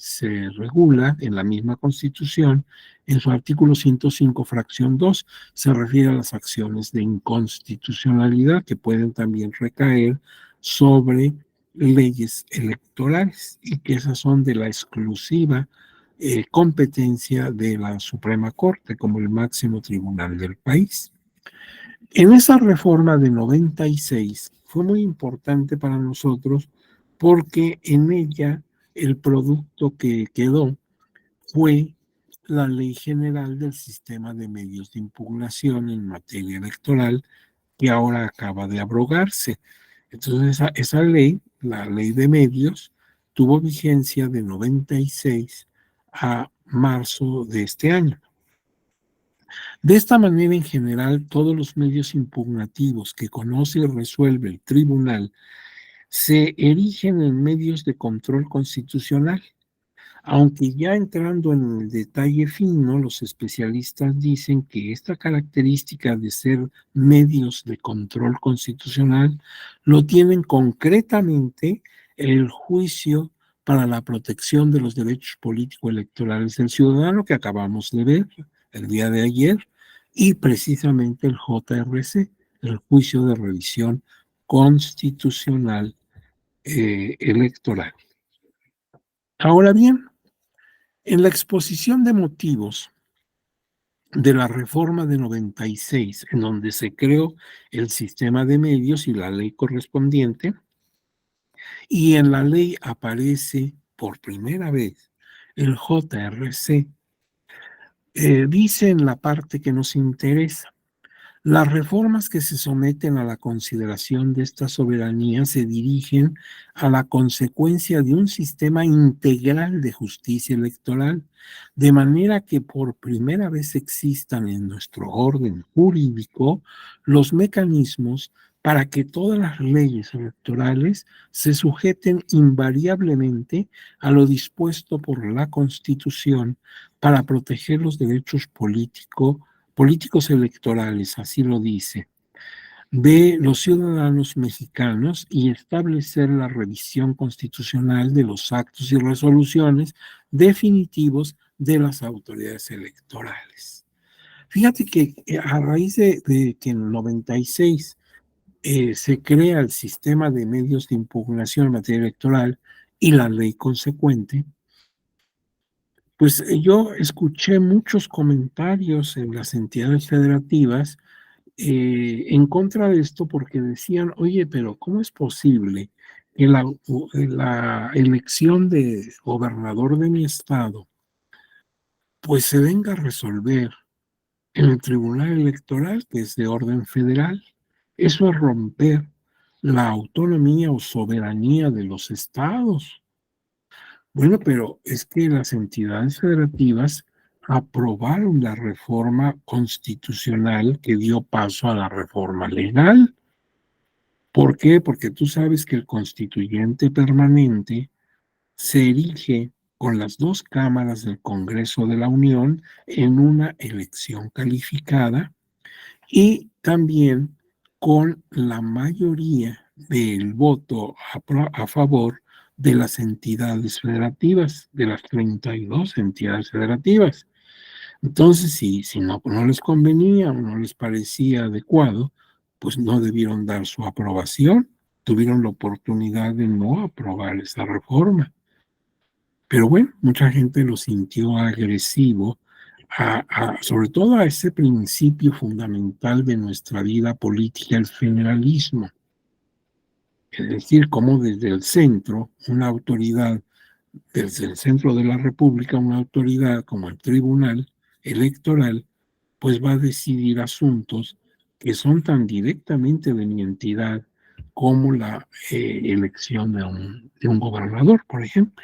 regula en la misma Constitución, en su artículo 105, fracción 2, se refiere a las acciones de inconstitucionalidad que pueden también recaer sobre leyes electorales y que esas son de la exclusiva competencia de la Suprema Corte como el máximo tribunal del país. En esa reforma de 96 fue muy importante para nosotros porque en ella el producto que quedó fue la Ley General del Sistema de Medios de Impugnación en materia electoral, que ahora acaba de abrogarse. Entonces, esa ley, la Ley de Medios, tuvo vigencia de 96 a marzo de este año. De esta manera, en general, todos los medios impugnativos que conoce y resuelve el tribunal se erigen en medios de control constitucional. Aunque ya entrando en el detalle fino, los especialistas dicen que esta característica de ser medios de control constitucional lo tienen concretamente el juicio para la protección de los derechos político-electorales del ciudadano que acabamos de ver el día de ayer y precisamente el JRC, el juicio de revisión constitucional electoral. Ahora bien, en la exposición de motivos de la reforma de 96, en donde se creó el sistema de medios y la ley correspondiente, y en la ley aparece por primera vez el JRC, dice en la parte que nos interesa: las reformas que se someten a la consideración de esta soberanía se dirigen a la consecuencia de un sistema integral de justicia electoral, de manera que por primera vez existan en nuestro orden jurídico los mecanismos para que todas las leyes electorales se sujeten invariablemente a lo dispuesto por la Constitución para proteger los derechos políticos electorales, así lo dice, de los ciudadanos mexicanos y establecer la revisión constitucional de los actos y resoluciones definitivos de las autoridades electorales. Fíjate que a raíz de que en el 96 se crea el sistema de medios de impugnación en materia electoral y la ley consecuente, pues yo escuché muchos comentarios en las entidades federativas en contra de esto porque decían, oye, pero ¿cómo es posible que la elección de gobernador de mi estado pues se venga a resolver en el Tribunal Electoral, que es de orden federal? Eso es romper la autonomía o soberanía de los estados. Bueno, pero es que las entidades federativas aprobaron la reforma constitucional que dio paso a la reforma legal. ¿Por qué? Porque tú sabes que el constituyente permanente se erige con las dos cámaras del Congreso de la Unión en una elección calificada y también con la mayoría del voto a favor de las entidades federativas, de las 32 entidades federativas. Entonces, si no les convenía o no les parecía adecuado, pues no debieron dar su aprobación, tuvieron la oportunidad de no aprobar esa reforma. Pero bueno, mucha gente lo sintió agresivo, sobre todo a ese principio fundamental de nuestra vida política, el federalismo. Es decir, cómo desde el centro, una autoridad, desde el centro de la República, una autoridad como el Tribunal Electoral, pues va a decidir asuntos que son tan directamente de mi entidad como la elección de un gobernador, por ejemplo.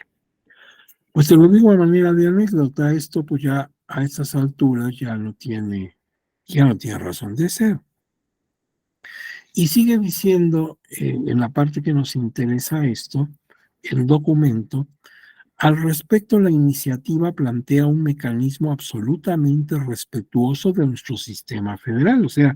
Pues te lo digo de manera de anécdota, esto pues ya a estas alturas ya no tiene razón de ser. Y sigue diciendo en la parte que nos interesa esto, el documento, al respecto la iniciativa plantea un mecanismo absolutamente respetuoso de nuestro sistema federal, o sea,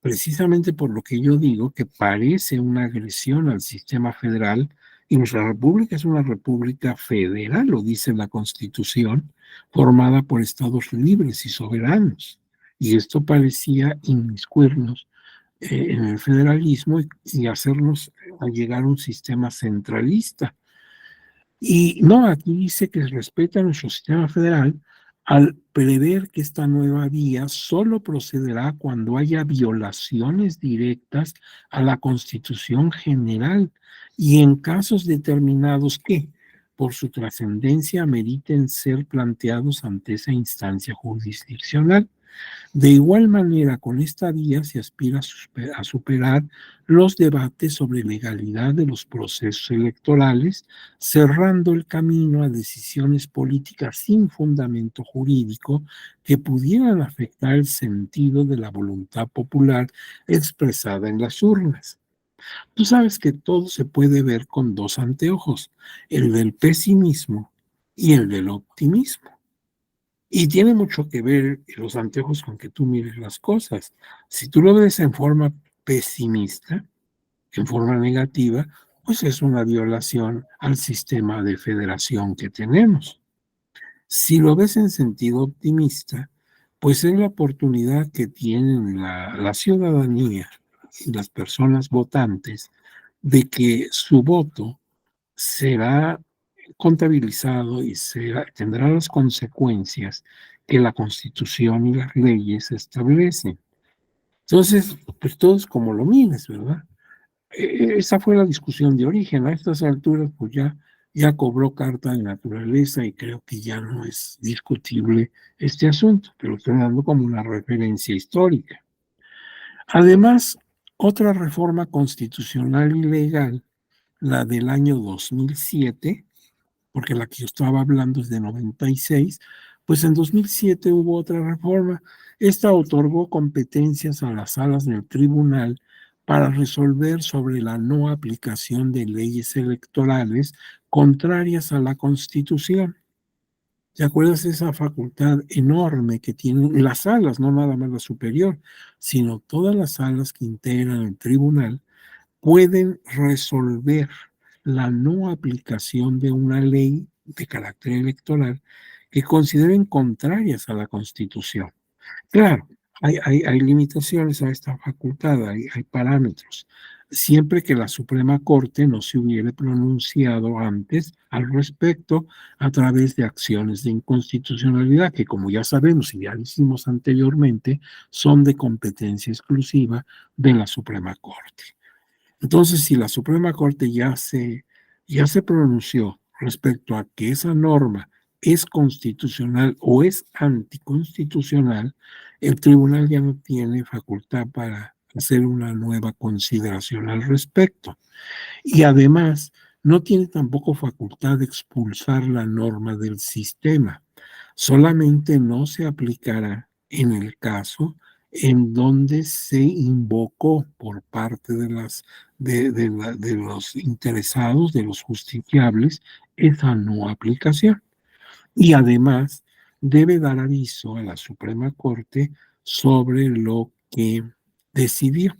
precisamente por lo que yo digo que parece una agresión al sistema federal, y nuestra república es una república federal, lo dice la Constitución, formada por estados libres y soberanos. Y esto parecía inmiscuirnos en el federalismo y hacernos llegar a un sistema centralista. Y no, aquí dice que respeta nuestro sistema federal al prever que esta nueva vía solo procederá cuando haya violaciones directas a la Constitución General y en casos determinados que, por su trascendencia, meriten ser planteados ante esa instancia jurisdiccional. De igual manera, con esta vía se aspira a superar los debates sobre legalidad de los procesos electorales, cerrando el camino a decisiones políticas sin fundamento jurídico que pudieran afectar el sentido de la voluntad popular expresada en las urnas. Tú sabes que todo se puede ver con dos anteojos, el del pesimismo y el del optimismo. Y tiene mucho que ver los anteojos con que tú mires las cosas. Si tú lo ves en forma pesimista, en forma negativa, pues es una violación al sistema de federación que tenemos. Si lo ves en sentido optimista, pues es la oportunidad que tienen la ciudadanía y las personas votantes de que su voto será contabilizado y tendrá las consecuencias que la Constitución y las leyes establecen. Entonces, pues todos como lo mires, ¿verdad? Esa fue la discusión de origen. A estas alturas, pues ya cobró carta de naturaleza y creo que ya no es discutible este asunto, pero estoy dando como una referencia histórica. Además, otra reforma constitucional y legal, la del año 2007, porque la que yo estaba hablando es de 96, pues en 2007 hubo otra reforma. Esta otorgó competencias a las salas del tribunal para resolver sobre la no aplicación de leyes electorales contrarias a la Constitución. ¿Te acuerdas de esa facultad enorme que tienen las salas, no nada más la superior, sino todas las salas que integran el tribunal? Pueden resolver la no aplicación de una ley de carácter electoral que consideren contrarias a la Constitución. Claro, hay limitaciones a esta facultad, hay parámetros. Siempre que la Suprema Corte no se hubiere pronunciado antes al respecto a través de acciones de inconstitucionalidad, que como ya sabemos y ya hicimos anteriormente, son de competencia exclusiva de la Suprema Corte. Entonces, si la Suprema Corte ya se pronunció respecto a que esa norma es constitucional o es anticonstitucional, el tribunal ya no tiene facultad para hacer una nueva consideración al respecto. Y además, no tiene tampoco facultad de expulsar la norma del sistema. Solamente no se aplicará en el caso en donde se invocó por parte de los interesados, de los justiciables, esa no aplicación. Y además debe dar aviso a la Suprema Corte sobre lo que decidió.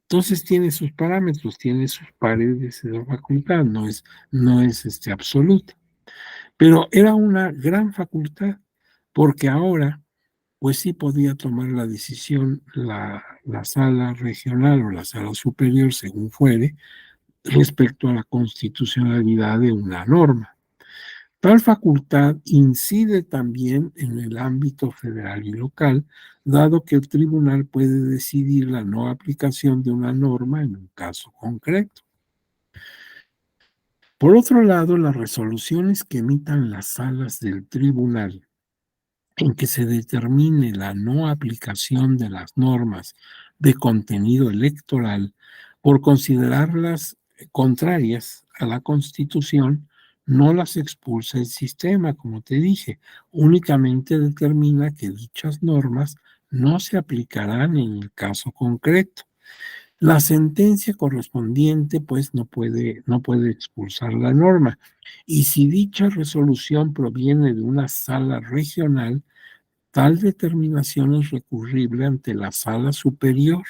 Entonces tiene sus parámetros, tiene sus paredes de la facultad, no es absoluta. Pero era una gran facultad, porque ahora, pues sí podía tomar la decisión la sala regional o la sala superior, según fuere, respecto a la constitucionalidad de una norma. Tal facultad incide también en el ámbito federal y local, dado que el tribunal puede decidir la no aplicación de una norma en un caso concreto. Por otro lado, las resoluciones que emitan las salas del tribunal en que se determine la no aplicación de las normas de contenido electoral por considerarlas contrarias a la Constitución, no las expulsa el sistema, como te dije, únicamente determina que dichas normas no se aplicarán en el caso concreto. La sentencia correspondiente, pues, no puede expulsar la norma. Y si dicha resolución proviene de una sala regional, tal determinación es recurrible ante la sala superior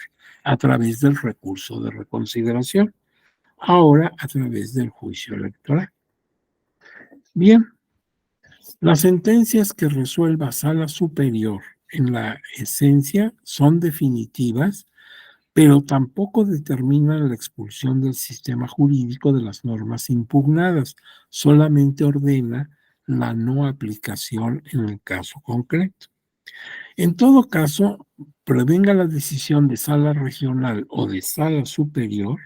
a través del recurso de reconsideración, ahora a través del juicio electoral. Bien, las sentencias que resuelva sala superior en la esencia son definitivas, pero tampoco determinan la expulsión del sistema jurídico de las normas impugnadas, solamente ordena la no aplicación en el caso concreto. En todo caso, prevenga la decisión de sala regional o de sala superior,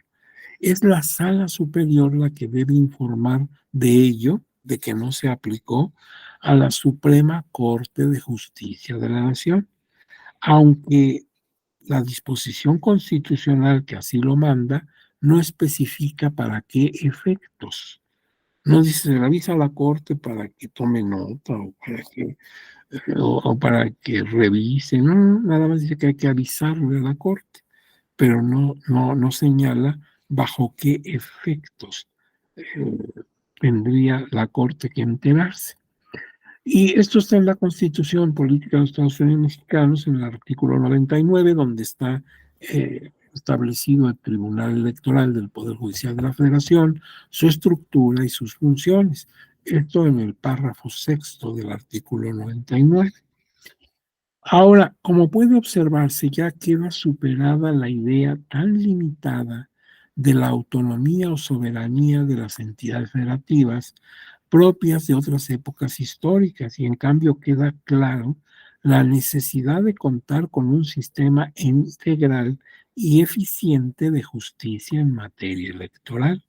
es la sala superior la que debe informar de ello, de que no se aplicó, a la Suprema Corte de Justicia de la Nación, aunque la disposición constitucional que así lo manda no especifica para qué efectos. No dice, se le avisa a la Corte para que tome nota o para que revise, no, nada más dice que hay que avisarle a la Corte, pero no señala bajo qué efectos eh, tendría la Corte que enterarse. Y esto está en la Constitución Política de los Estados Unidos Mexicanos, en el artículo 99, donde está establecido el Tribunal Electoral del Poder Judicial de la Federación, su estructura y sus funciones. Esto en el párrafo sexto del artículo 99. Ahora, como puede observarse, ya queda superada la idea tan limitada de la autonomía o soberanía de las entidades federativas propias de otras épocas históricas, y en cambio queda claro la necesidad de contar con un sistema integral y eficiente de justicia en materia electoral,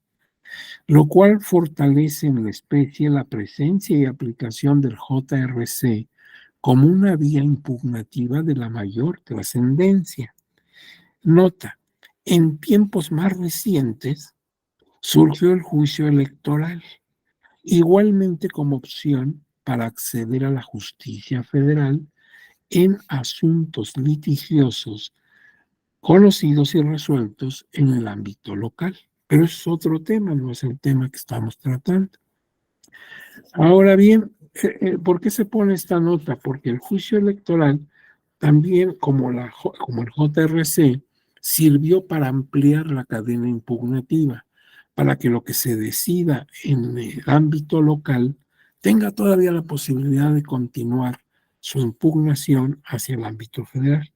lo cual fortalece en la especie la presencia y aplicación del JRC como una vía impugnativa de la mayor trascendencia. Nota, en tiempos más recientes surgió el juicio electoral, igualmente como opción para acceder a la justicia federal en asuntos litigiosos conocidos y resueltos en el ámbito local. Pero es otro tema, no es el tema que estamos tratando. Ahora bien, ¿por qué se pone esta nota? Porque el juicio electoral también, como el JRC, sirvió para ampliar la cadena impugnativa, para que lo que se decida en el ámbito local tenga todavía la posibilidad de continuar su impugnación hacia el ámbito federal.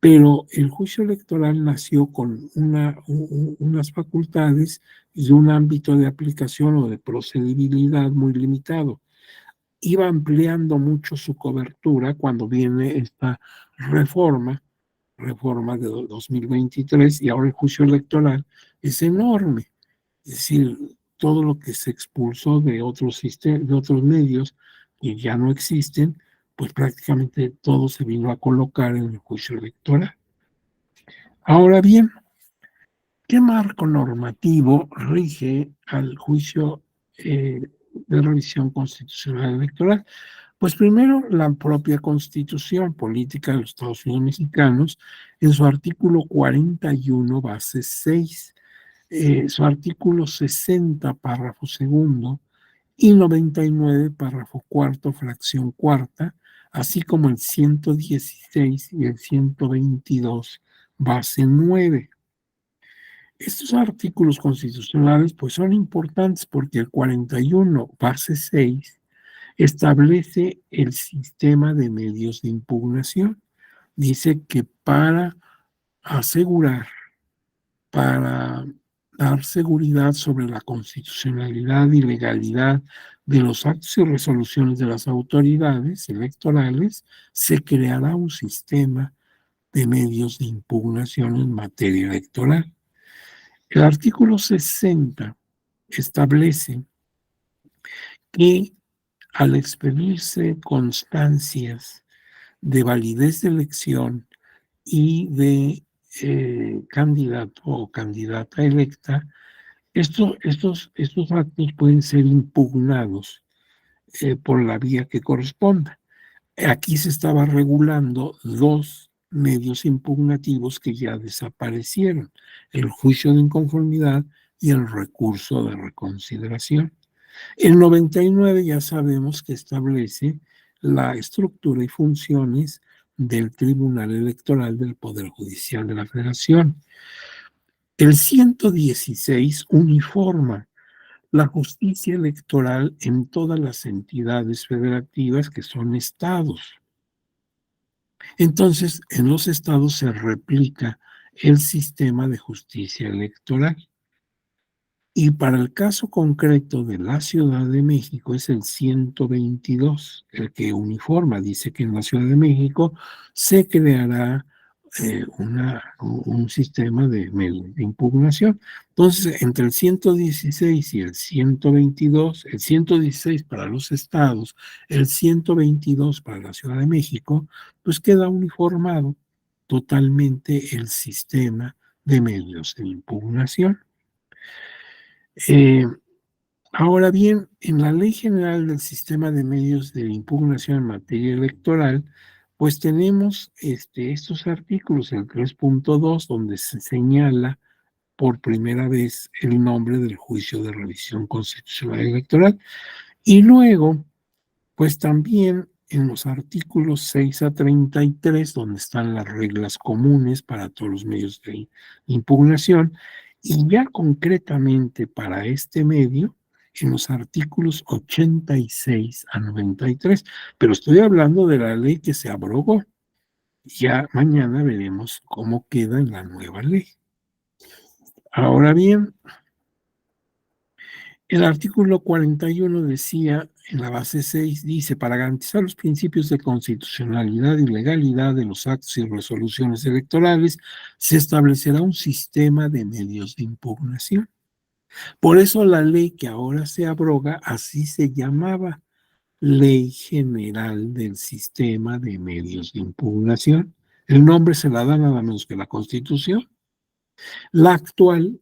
Pero el juicio electoral nació con unas facultades y un ámbito de aplicación o de procedibilidad muy limitado. Iba ampliando mucho su cobertura cuando viene esta reforma de 2023, y ahora el juicio electoral es enorme. Es decir, todo lo que se expulsó de otros sistemas, de otros medios que ya no existen, pues prácticamente todo se vino a colocar en el juicio electoral. Ahora bien, ¿qué marco normativo rige al juicio de revisión constitucional electoral? Pues primero, la propia Constitución Política de los Estados Unidos Mexicanos, en su artículo 41, base 6, su artículo 60, párrafo segundo, y 99, párrafo cuarto, fracción cuarta, así como el 116 y el 122, base 9. Estos artículos constitucionales pues son importantes porque el 41, base 6, establece el sistema de medios de impugnación. Dice que para asegurar, para dar seguridad sobre la constitucionalidad y legalidad de los actos y resoluciones de las autoridades electorales, se creará un sistema de medios de impugnación en materia electoral. El artículo 60 establece que al expedirse constancias de validez de elección y de candidato o candidata electa, estos actos pueden ser impugnados por la vía que corresponda. Aquí se estaba regulando dos medios impugnativos que ya desaparecieron: el juicio de inconformidad y el recurso de reconsideración. El 99 ya sabemos que establece la estructura y funciones del Tribunal Electoral del Poder Judicial de la Federación. El 116 uniforma la justicia electoral en todas las entidades federativas que son estados. Entonces, en los estados se replica el sistema de justicia electoral. Y para el caso concreto de la Ciudad de México es el 122, el que uniforma. Dice que en la Ciudad de México se creará un sistema de impugnación. Entonces, entre el 116 y el 122, el 116 para los estados, el 122 para la Ciudad de México, pues queda uniformado totalmente el sistema de medios de impugnación. Ahora bien, en la Ley General del Sistema de Medios de Impugnación en materia electoral, pues tenemos estos artículos, el 3.2, donde se señala por primera vez el nombre del juicio de revisión constitucional electoral. Y luego, pues también en los artículos 6 a 33, donde están las reglas comunes para todos los medios de impugnación, y ya concretamente para este medio, en los artículos 86 a 93. Pero estoy hablando de la ley que se abrogó. Ya mañana veremos cómo queda en la nueva ley. Ahora bien, el artículo 41 decía, en la base 6, dice: para garantizar los principios de constitucionalidad y legalidad de los actos y resoluciones electorales, se establecerá un sistema de medios de impugnación. Por eso la ley que ahora se abroga así se llamaba Ley General del Sistema de Medios de Impugnación. El nombre se la da nada menos que la Constitución. La actual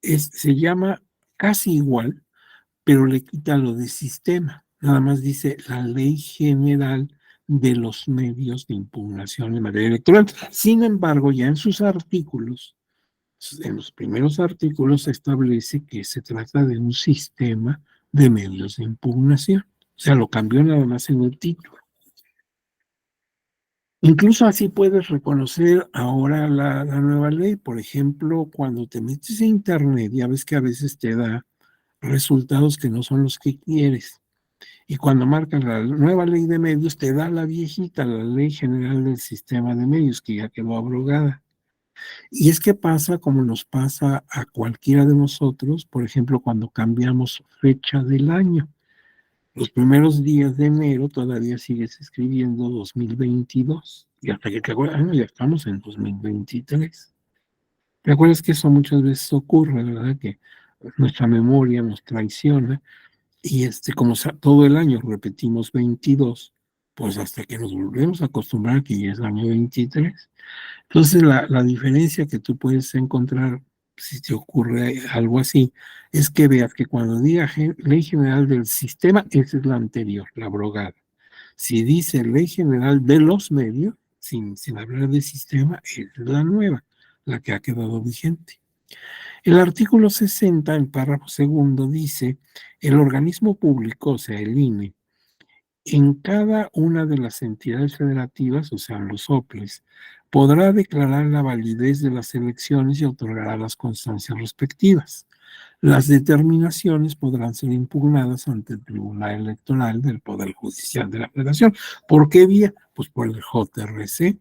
se llama casi igual, pero le quita lo de sistema. Nada más dice la Ley General de los Medios de Impugnación en materia electoral. Sin embargo, ya en sus artículos, en los primeros artículos, se establece que se trata de un sistema de medios de impugnación. O sea, lo cambió nada más en el título. Incluso así puedes reconocer ahora la nueva ley. Por ejemplo, cuando te metes a internet, ya ves que a veces te da resultados que no son los que quieres. Y cuando marcas la nueva ley de medios, te da la viejita, la Ley General del Sistema de Medios, que ya quedó abrogada. Y es que pasa como nos pasa a cualquiera de nosotros, por ejemplo, cuando cambiamos fecha del año. Los primeros días de enero todavía sigues escribiendo 2022. Y hasta que te acuerdas, ya estamos en 2023. ¿Te acuerdas que eso muchas veces ocurre, verdad? Que nuestra memoria nos traiciona y como todo el año repetimos 22, pues hasta que nos volvemos a acostumbrar que ya es año 23. Entonces, la diferencia que tú puedes encontrar, si te ocurre algo así, es que veas que cuando diga Ley General del Sistema, esa es la anterior, la abrogada. Si dice Ley General de los Medios, sin hablar de sistema, esa es la nueva, la que ha quedado vigente. El artículo 60, en párrafo segundo, dice: el organismo público, o sea, el INE, en cada una de las entidades federativas, o sea, los OPLES, podrá declarar la validez de las elecciones y otorgará las constancias respectivas. Las determinaciones podrán ser impugnadas ante el Tribunal Electoral del Poder Judicial de la Federación. ¿Por qué vía? Pues por el JRC.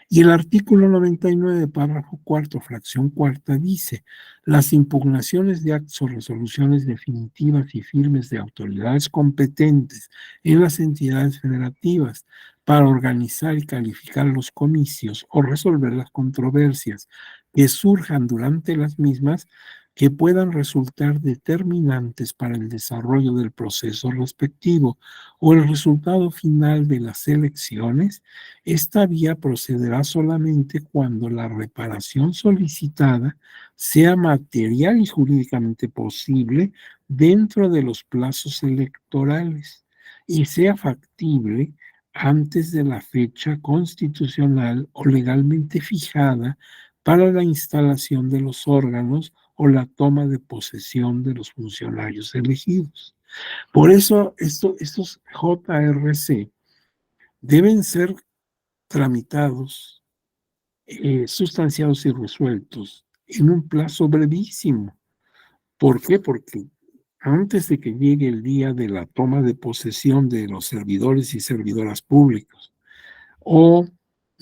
Y el artículo 99, párrafo cuarto, fracción cuarta, dice: las impugnaciones de actos o resoluciones definitivas y firmes de autoridades competentes en las entidades federativas para organizar y calificar los comicios o resolver las controversias que surjan durante las mismas, que puedan resultar determinantes para el desarrollo del proceso respectivo o el resultado final de las elecciones. Esta vía procederá solamente cuando la reparación solicitada sea material y jurídicamente posible dentro de los plazos electorales y sea factible antes de la fecha constitucional o legalmente fijada para la instalación de los órganos o la toma de posesión de los funcionarios elegidos. Por eso estos JRC deben ser tramitados, sustanciados y resueltos en un plazo brevísimo. ¿Por qué? Porque antes de que llegue el día de la toma de posesión de los servidores y servidoras públicos o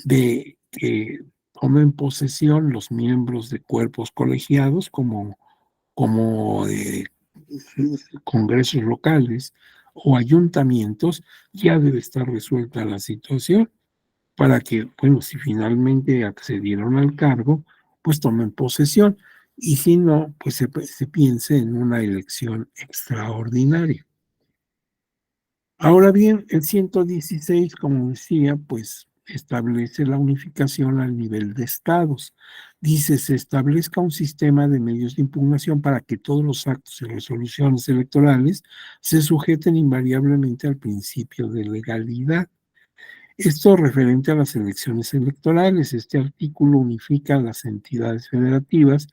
de que tomen posesión los miembros de cuerpos colegiados como congresos locales o ayuntamientos, ya debe estar resuelta la situación para que, bueno, si finalmente accedieron al cargo, pues tomen posesión. Y si no, pues se piense en una elección extraordinaria. Ahora bien, el 116, como decía, pues establece la unificación al nivel de estados. Dice: se establezca un sistema de medios de impugnación para que todos los actos y resoluciones electorales se sujeten invariablemente al principio de legalidad. Esto referente a las elecciones electorales. Este artículo unifica a las entidades federativas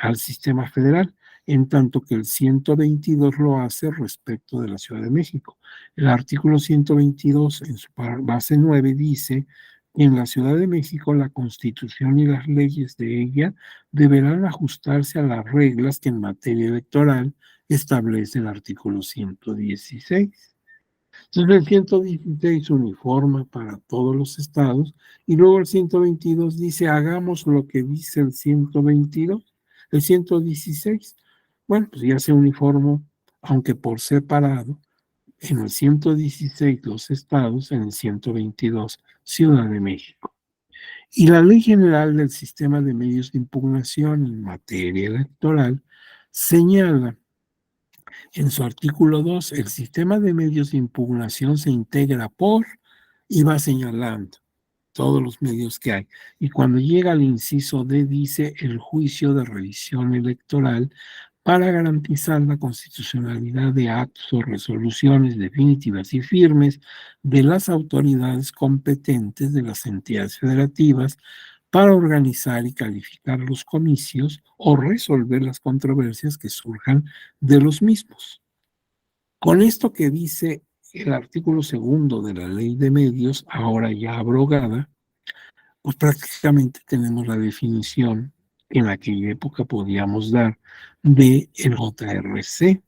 al sistema federal, en tanto que el 122 lo hace respecto de la Ciudad de México. El artículo 122, en su base 9, dice: en la Ciudad de México la Constitución y las leyes de ella deberán ajustarse a las reglas que en materia electoral establece el artículo 116. Entonces el 116 uniforma para todos los estados y luego el 122 dice: hagamos lo que dice el 122, el 116. Bueno, pues ya se uniformó, aunque por separado, en el 116 los estados, en el 122 Ciudad de México. Y la Ley General del Sistema de Medios de Impugnación en materia electoral señala en su artículo 2, el sistema de medios de impugnación se integra por, y va señalando todos los medios que hay. Y cuando llega al inciso D, dice: el juicio de revisión electoral para garantizar la constitucionalidad de actos o resoluciones definitivas y firmes de las autoridades competentes de las entidades federativas para organizar y calificar los comicios o resolver las controversias que surjan de los mismos. Con esto que dice el artículo segundo de la Ley de Medios, ahora ya abrogada, pues prácticamente tenemos la definición que en aquella época podíamos dar de el JRC.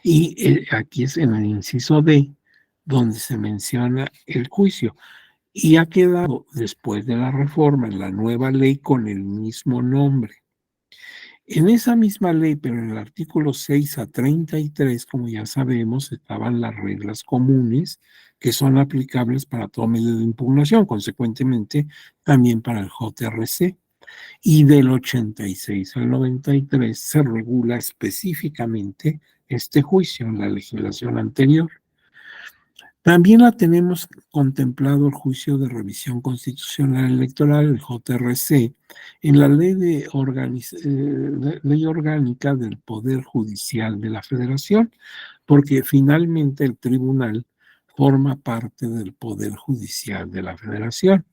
Y aquí es en el inciso D donde se menciona el juicio. Y ha quedado, después de la reforma, en la nueva ley con el mismo nombre. En esa misma ley, pero en el artículo 6 a 33, como ya sabemos, estaban las reglas comunes que son aplicables para todo medio de impugnación, consecuentemente también para el JRC. Y del 86 al 93 se regula específicamente este juicio en la legislación anterior. También la tenemos contemplado el juicio de revisión constitucional electoral, el JRC, en la ley orgánica del Poder Judicial de la Federación, porque finalmente el tribunal forma parte del Poder Judicial de la Federación.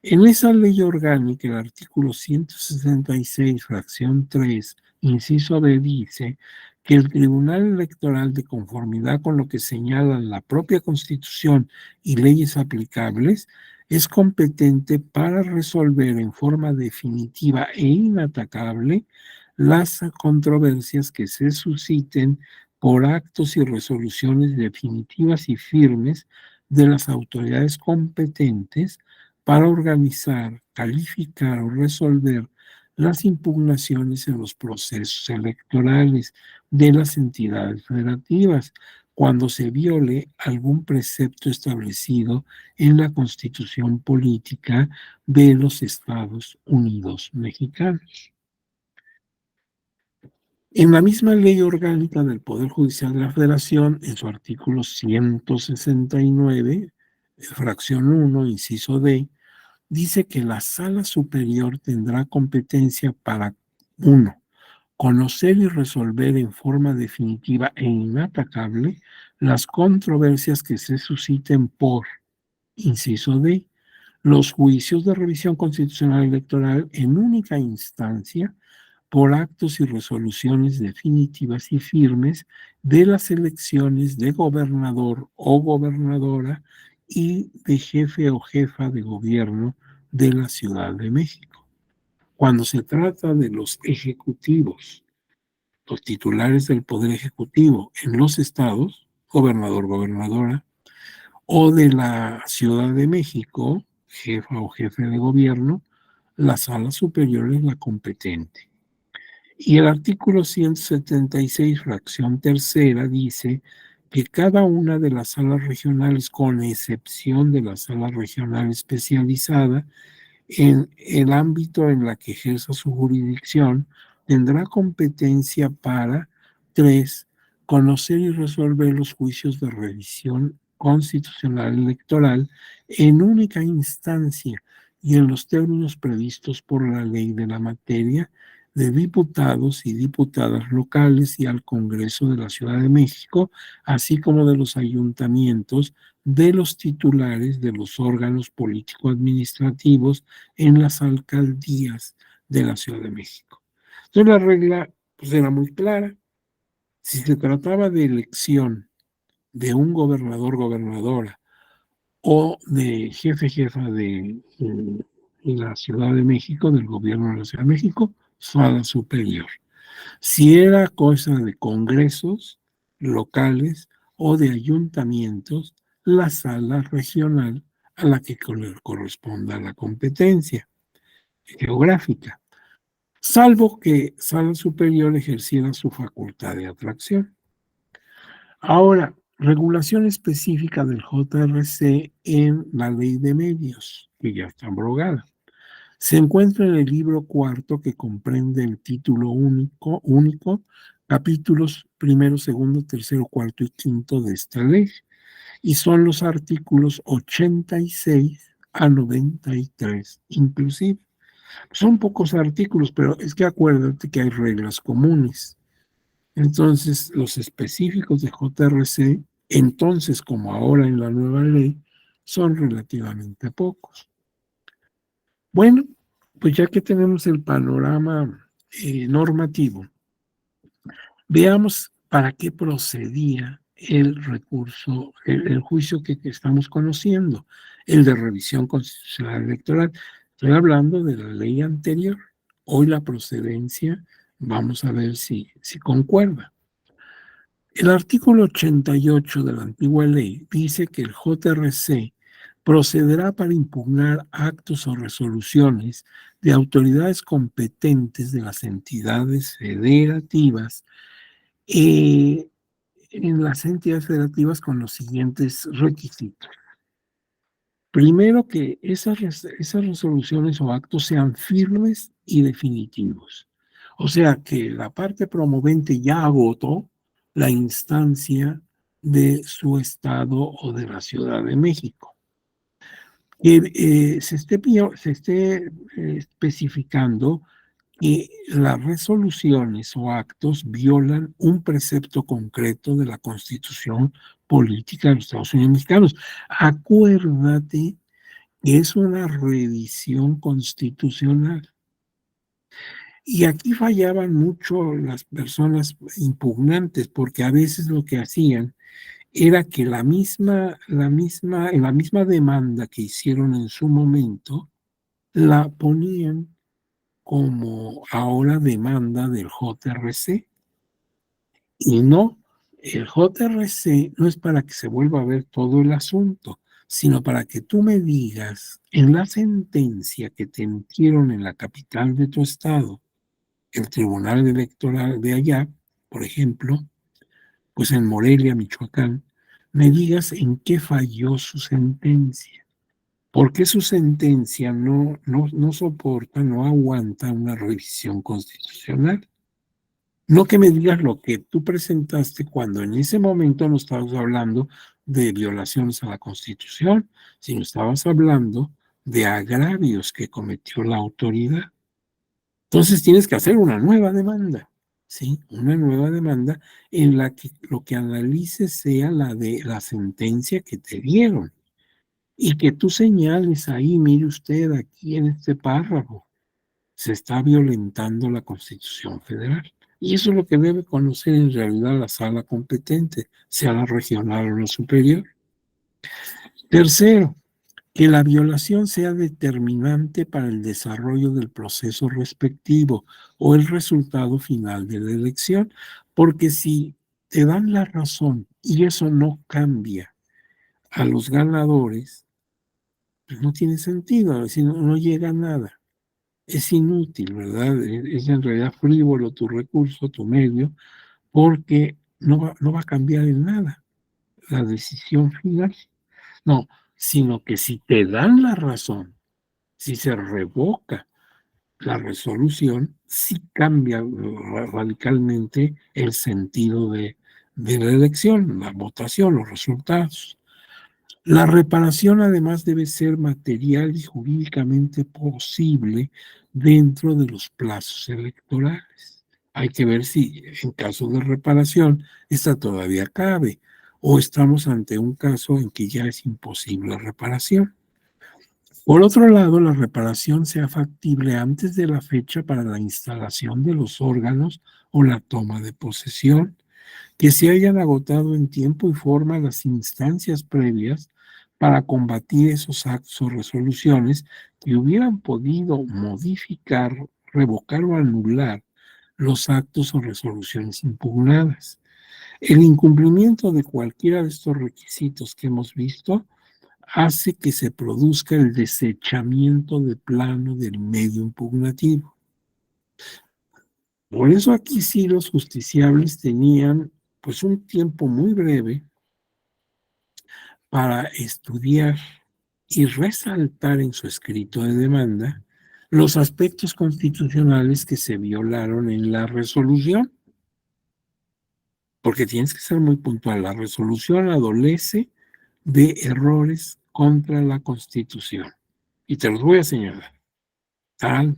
En esa ley orgánica, el artículo 166, fracción 3, inciso B, dice que el Tribunal Electoral, de conformidad con lo que señalan la propia Constitución y leyes aplicables, es competente para resolver en forma definitiva e inatacable las controversias que se susciten por actos y resoluciones definitivas y firmes de las autoridades competentes para organizar, calificar o resolver las impugnaciones en los procesos electorales de las entidades federativas cuando se viole algún precepto establecido en la Constitución Política de los Estados Unidos Mexicanos. En la misma Ley Orgánica del Poder Judicial de la Federación, en su artículo 169, fracción 1, inciso D, dice que la Sala Superior tendrá competencia para, 1, conocer y resolver en forma definitiva e inatacable las controversias que se susciten por, inciso D, los juicios de revisión constitucional electoral en única instancia por actos y resoluciones definitivas y firmes de las elecciones de gobernador o gobernadora y de jefe o jefa de gobierno de la Ciudad de México. Cuando se trata de los ejecutivos, los titulares del Poder Ejecutivo en los estados, gobernador, gobernadora, o de la Ciudad de México, jefa o jefe de gobierno, la sala superior es la competente. Y el artículo 176, fracción tercera, dice que cada una de las salas regionales, con excepción de la sala regional especializada, en el ámbito en la que ejerza su jurisdicción, tendrá competencia para, 3, conocer y resolver los juicios de revisión constitucional electoral en única instancia y en los términos previstos por la ley de la materia, de diputados y diputadas locales y al Congreso de la Ciudad de México, así como de los ayuntamientos, de los titulares de los órganos político-administrativos en las alcaldías de la Ciudad de México. Entonces la regla pues, era muy clara. Si se trataba de elección de un gobernador, gobernadora o de jefe, jefa de la Ciudad de México, del gobierno de la Ciudad de México, sala superior. Si era cosa de congresos locales o de ayuntamientos, la sala regional a la que corresponda la competencia geográfica, salvo que sala superior ejerciera su facultad de atracción. Ahora, regulación específica del JRC en la ley de medios, que ya está abrogada. Se encuentra en el libro cuarto, que comprende el título único, capítulos primero, segundo, tercero, cuarto y quinto de esta ley, y son los artículos 86 a 93 inclusive. Son pocos artículos, pero es que acuérdate que hay reglas comunes. Entonces, los específicos de JRC, entonces como ahora en la nueva ley, son relativamente pocos. Bueno, pues ya que tenemos el panorama normativo, veamos para qué procedía el recurso, el juicio que estamos conociendo, el de revisión constitucional electoral. Estoy hablando de la ley anterior. Hoy la procedencia, vamos a ver si concuerda. El artículo 88 de la antigua ley dice que el JRC procederá para impugnar actos o resoluciones de autoridades competentes de las entidades federativas en las entidades federativas con los siguientes requisitos. Primero, que esas resoluciones o actos sean firmes y definitivos. O sea, que la parte promovente ya agotó la instancia de su estado o de la Ciudad de México. Que se esté especificando que las resoluciones o actos violan un precepto concreto de la Constitución Política de los Estados Unidos Mexicanos. Acuérdate que es una revisión constitucional. Y aquí fallaban mucho las personas impugnantes, porque a veces lo que hacían era que la misma demanda que hicieron en su momento, la ponían como ahora demanda del JRC. Y no, el JRC no es para que se vuelva a ver todo el asunto, sino para que tú me digas en la sentencia que te emitieron en la capital de tu estado, el Tribunal Electoral de allá, por ejemplo, pues en Morelia, Michoacán, me digas en qué falló su sentencia. ¿Por qué su sentencia no soporta, no aguanta una revisión constitucional? No que me digas lo que tú presentaste cuando en ese momento no estabas hablando de violaciones a la Constitución, sino estabas hablando de agravios que cometió la autoridad. Entonces tienes que hacer una nueva demanda, ¿sí? Una nueva demanda en la que lo que analices sea la de la sentencia que te dieron y que tú señales ahí, mire usted, aquí en este párrafo, se está violentando la Constitución Federal. Y eso es lo que debe conocer en realidad la sala competente, sea la regional o la superior. Tercero, que la violación sea determinante para el desarrollo del proceso respectivo o el resultado final de la elección, porque si te dan la razón y eso no cambia a los ganadores, pues no tiene sentido, es decir, no llega a nada. Es inútil, ¿verdad? Es en realidad frívolo tu recurso, tu medio, porque no va a cambiar en nada la decisión final. No, sino que si te dan la razón, si se revoca la resolución, sí cambia radicalmente el sentido de la elección, la votación, los resultados. La reparación además debe ser material y jurídicamente posible dentro de los plazos electorales. Hay que ver si en caso de reparación esta todavía cabe o estamos ante un caso en que ya es imposible la reparación. Por otro lado, la reparación sea factible antes de la fecha para la instalación de los órganos o la toma de posesión, que se hayan agotado en tiempo y forma las instancias previas para combatir esos actos o resoluciones que hubieran podido modificar, revocar o anular los actos o resoluciones impugnadas. El incumplimiento de cualquiera de estos requisitos que hemos visto hace que se produzca el desechamiento de plano del medio impugnativo. Por eso aquí sí los justiciables tenían pues un tiempo muy breve para estudiar y resaltar en su escrito de demanda los aspectos constitucionales que se violaron en la resolución, porque tienes que ser muy puntual. La resolución adolece de errores contra la Constitución. Y te los voy a señalar. Tal,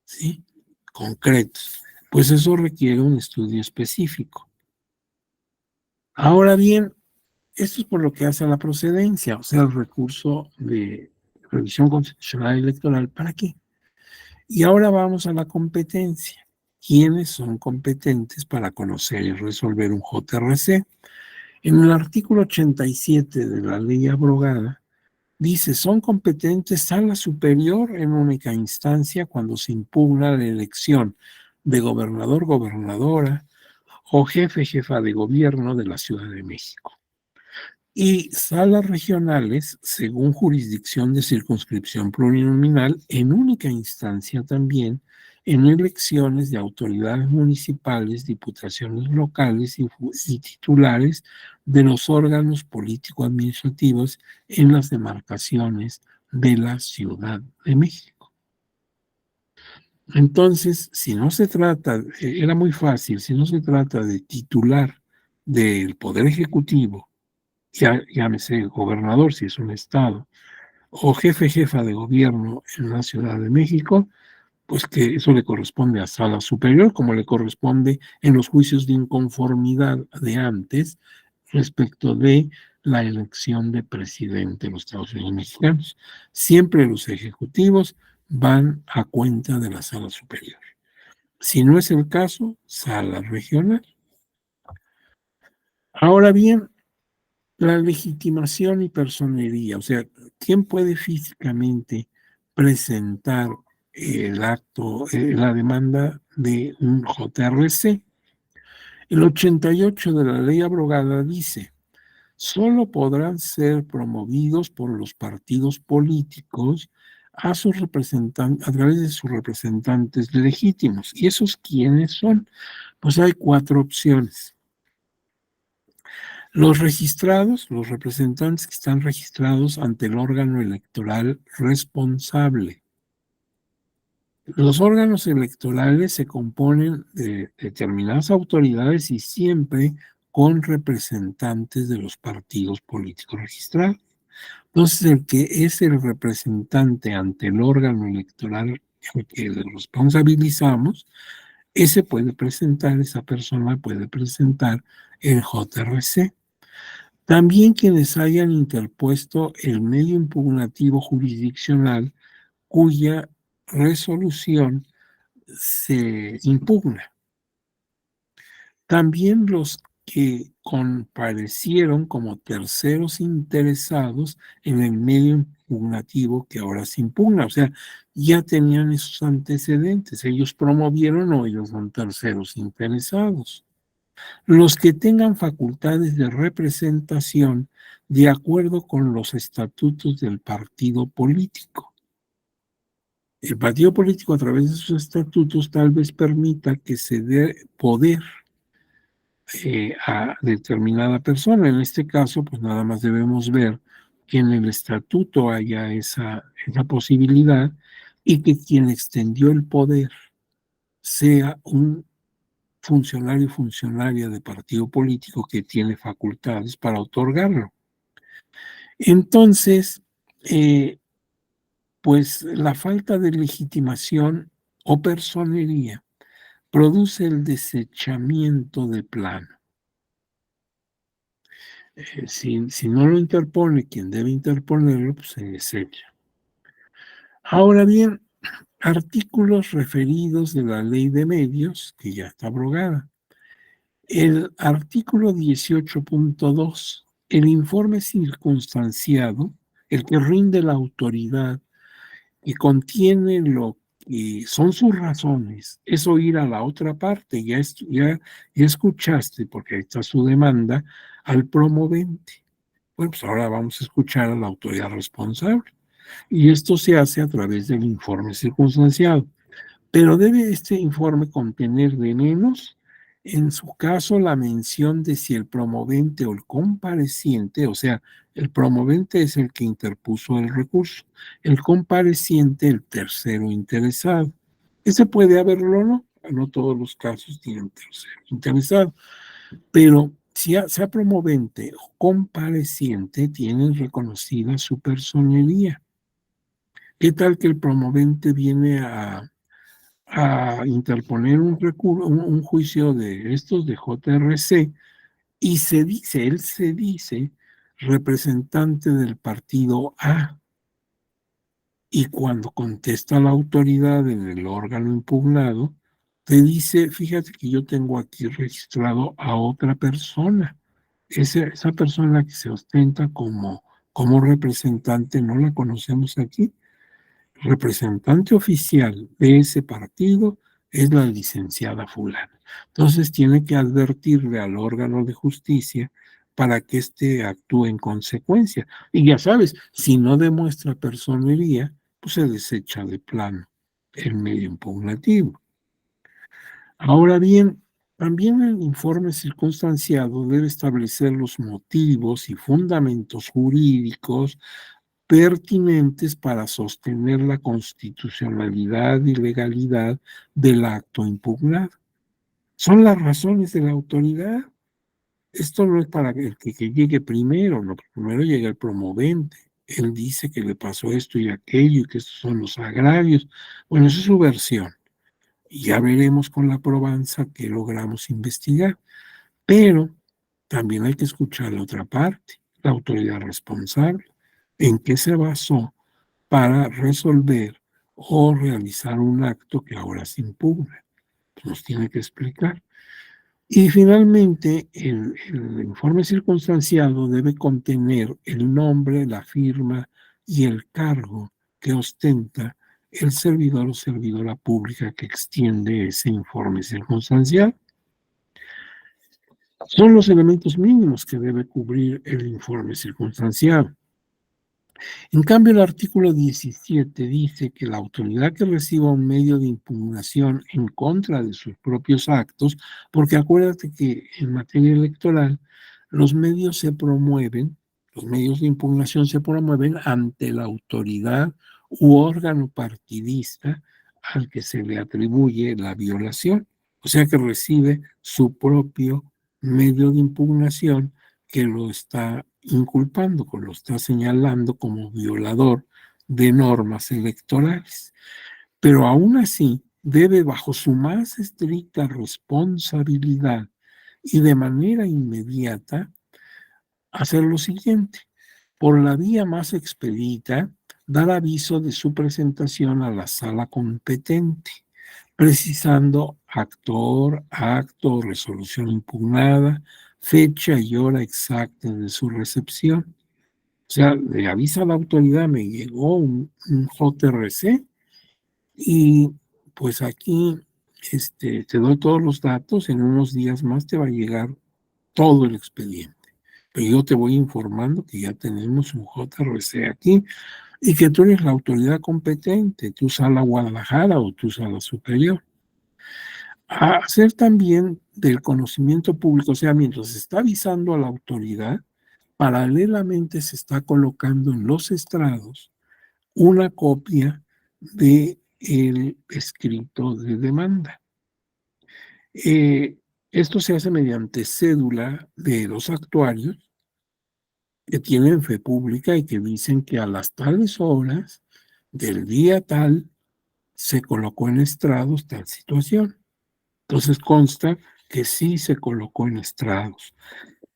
¿sí? Concretos. Pues eso requiere un estudio específico. Ahora bien, esto es por lo que hace a la procedencia, o sea, el recurso de revisión constitucional electoral. ¿Para qué? Y ahora vamos a la competencia. ¿Quiénes son competentes para conocer y resolver un JRC? En el artículo 87 de la ley abrogada, dice, son competentes sala superior en única instancia cuando se impugna la elección de gobernador, gobernadora o jefe, jefa de gobierno de la Ciudad de México. Y salas regionales, según jurisdicción de circunscripción plurinominal, en única instancia también, en elecciones de autoridades municipales, diputaciones locales y titulares de los órganos político-administrativos en las demarcaciones de la Ciudad de México. Entonces, si no se trata, era muy fácil, si no se trata de titular del Poder Ejecutivo, llámese gobernador si es un estado, o jefe, jefa de gobierno en la Ciudad de México, pues que eso le corresponde a sala superior, como le corresponde en los juicios de inconformidad de antes respecto de la elección de presidente de los Estados Unidos mexicanos. Siempre los ejecutivos van a cuenta de la sala superior. Si no es el caso, sala regional. Ahora bien, la legitimación y personería, o sea, ¿quién puede físicamente presentar el acto, la demanda de un JRC? El 88 de la ley abrogada dice: solo podrán ser promovidos por los partidos políticos a sus representantes, a través de sus representantes legítimos. ¿Y esos quiénes son? Pues hay 4 opciones. Los registrados, los representantes que están registrados ante el órgano electoral responsable. Los órganos electorales se componen de determinadas autoridades y siempre con representantes de los partidos políticos registrados. Entonces, el que es el representante ante el órgano electoral al que le responsabilizamos, esa persona puede presentar el JRC. También quienes hayan interpuesto el medio impugnativo jurisdiccional cuya resolución se impugna. También los que comparecieron como terceros interesados en el medio impugnativo que ahora se impugna. O sea, ya tenían esos antecedentes. Ellos promovieron o ellos son terceros interesados. Los que tengan facultades de representación de acuerdo con los estatutos del partido político. El partido político, a través de sus estatutos, tal vez permita que se dé poder a determinada persona. En este caso, pues nada más debemos ver que en el estatuto haya esa posibilidad y que quien extendió el poder sea un funcionario o funcionaria de partido político que tiene facultades para otorgarlo. Entonces, pues la falta de legitimación o personería produce el desechamiento de plano. Si no lo interpone quien debe interponerlo, pues se desecha. Ahora bien, artículos referidos de la Ley de Medios, que ya está abrogada. El artículo 18.2, el informe circunstanciado, el que rinde la autoridad, que contiene lo que son sus razones, es oír a la otra parte. Ya escuchaste, porque ahí está su demanda, al promovente. Bueno, pues ahora vamos a escuchar a la autoridad responsable. Y esto se hace a través del informe circunstanciado. Pero debe este informe contener de menos, en su caso, la mención de si el promovente o el compareciente, o sea, el promovente es el que interpuso el recurso, el compareciente, el tercero interesado. Ese puede haberlo o no, no todos los casos tienen tercero interesado, pero si sea promovente o compareciente, tienen reconocida su personería. ¿Qué tal que el promovente viene a interponer un juicio de estos de JRC y él se dice representante del partido A, y cuando contesta la autoridad en el órgano impugnado, te dice: fíjate que yo tengo aquí registrado a otra persona. Esa persona que se ostenta como representante no la conocemos aquí. Representante oficial de ese partido es la licenciada fulana. Entonces tiene que advertirle al órgano de justicia para que éste actúe en consecuencia. Y ya sabes, si no demuestra personería, pues se desecha de plano el medio impugnativo. Ahora bien, también el informe circunstanciado debe establecer los motivos y fundamentos jurídicos pertinentes para sostener la constitucionalidad y legalidad del acto impugnado. Son las razones de la autoridad. Esto no es para el que llegue primero, no, primero llega el promovente. Él dice que le pasó esto y aquello y que estos son los agravios. Bueno, esa es su versión. Y ya veremos con la probanza qué logramos investigar. Pero también hay que escuchar la otra parte. la autoridad responsable, en qué se basó para resolver o realizar un acto que ahora se impugna. Nos tiene que explicar. Y finalmente, el informe circunstanciado debe contener el nombre, la firma y el cargo que ostenta el servidor o servidora pública que extiende ese informe circunstancial. Son los elementos mínimos que debe cubrir el informe circunstanciado. En cambio, el artículo 17 dice que la autoridad que reciba un medio de impugnación en contra de sus propios actos, porque acuérdate que en materia electoral los medios se promueven, los medios de impugnación se promueven ante la autoridad u órgano partidista al que se le atribuye la violación, o sea que recibe su propio medio de impugnación que lo está inculpando, que lo está señalando como violador de normas electorales. Pero aún así debe, bajo su más estricta responsabilidad y de manera inmediata, hacer lo siguiente: por la vía más expedita, dar aviso de su presentación a la sala competente, precisando actor, acto, resolución impugnada, fecha y hora exacta de su recepción. O sea, le avisa a la autoridad: me llegó un JRC y pues aquí te doy todos los datos, en unos días más te va a llegar todo el expediente. Pero yo te voy informando que ya tenemos un JRC aquí y que tú eres la autoridad competente, tu sala Guadalajara o tu sala superior. A hacer también del conocimiento público, o sea, mientras se está avisando a la autoridad, paralelamente se está colocando en los estrados una copia del escrito de demanda. Esto se hace mediante cédula de los actuarios que tienen fe pública y que dicen que a las tales horas del día tal se colocó en estrados tal situación. Entonces consta que sí se colocó en estrados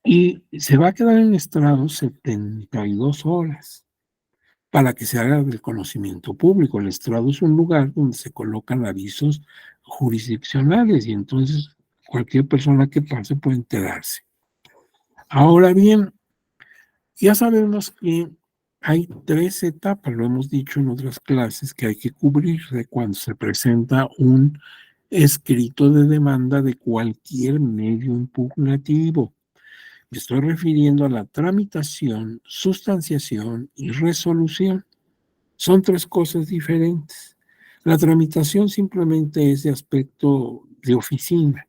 y se va a quedar en estrados 72 horas para que se haga del conocimiento público. El estrado es un lugar donde se colocan avisos jurisdiccionales y entonces cualquier persona que pase puede enterarse. Ahora bien, ya sabemos que hay 3 etapas, lo hemos dicho en otras clases, que hay que cubrir de cuando se presenta un escrito de demanda de cualquier medio impugnativo. Me estoy refiriendo a la tramitación, sustanciación y resolución. Son 3 cosas diferentes. La tramitación simplemente es de aspecto de oficina,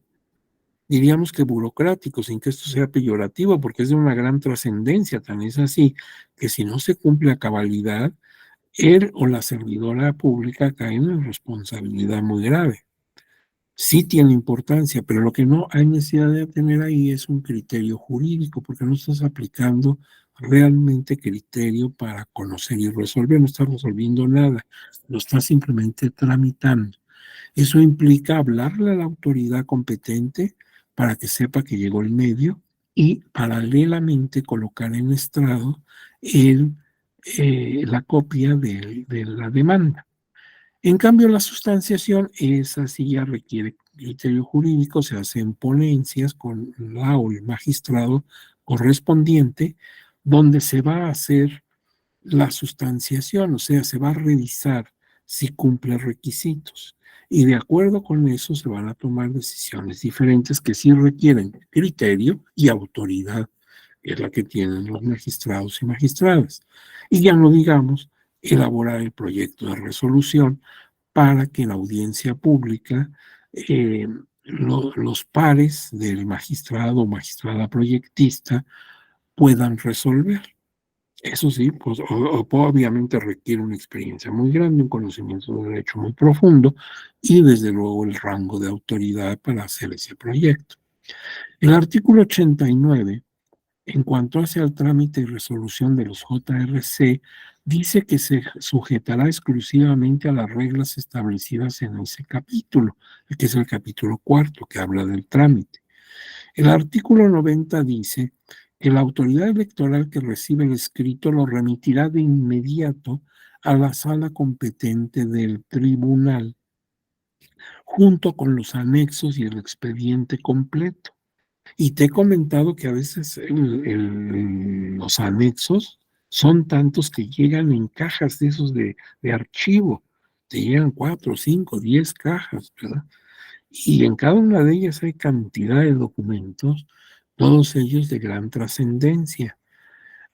diríamos que burocrático, sin que esto sea peyorativo, porque es de una gran trascendencia. Tan es así que si no se cumple a cabalidad, él o la servidora pública caen en responsabilidad muy grave. Sí tiene importancia, pero lo que no hay necesidad de tener ahí es un criterio jurídico, porque no estás aplicando realmente criterio para conocer y resolver, no estás resolviendo nada, lo estás simplemente tramitando. Eso implica hablarle a la autoridad competente para que sepa que llegó el medio y paralelamente colocar en estrado la copia de la demanda. En cambio, la sustanciación, esa sí ya requiere criterio jurídico, se hace en ponencias con la o el magistrado correspondiente, donde se va a hacer la sustanciación, o sea, se va a revisar si cumple requisitos. Y de acuerdo con eso se van a tomar decisiones diferentes que sí requieren criterio y autoridad, que es la que tienen los magistrados y magistradas. Y ya no digamos elaborar el proyecto de resolución para que en la audiencia pública los pares del magistrado o magistrada proyectista puedan resolver. Eso sí, pues obviamente requiere una experiencia muy grande, un conocimiento de derecho muy profundo y desde luego el rango de autoridad para hacer ese proyecto. El artículo 89, en cuanto hace al trámite y resolución de los JRC, dice que se sujetará exclusivamente a las reglas establecidas en ese capítulo, que es el capítulo 4, que habla del trámite. El artículo 90 dice que la autoridad electoral que recibe el escrito lo remitirá de inmediato a la sala competente del tribunal, junto con los anexos y el expediente completo. Y te he comentado que a veces los anexos son tantos que llegan en cajas de esos de archivo. Te llegan 4, 5, 10 cajas, ¿verdad? Y en cada una de ellas hay cantidad de documentos, todos ellos de gran trascendencia.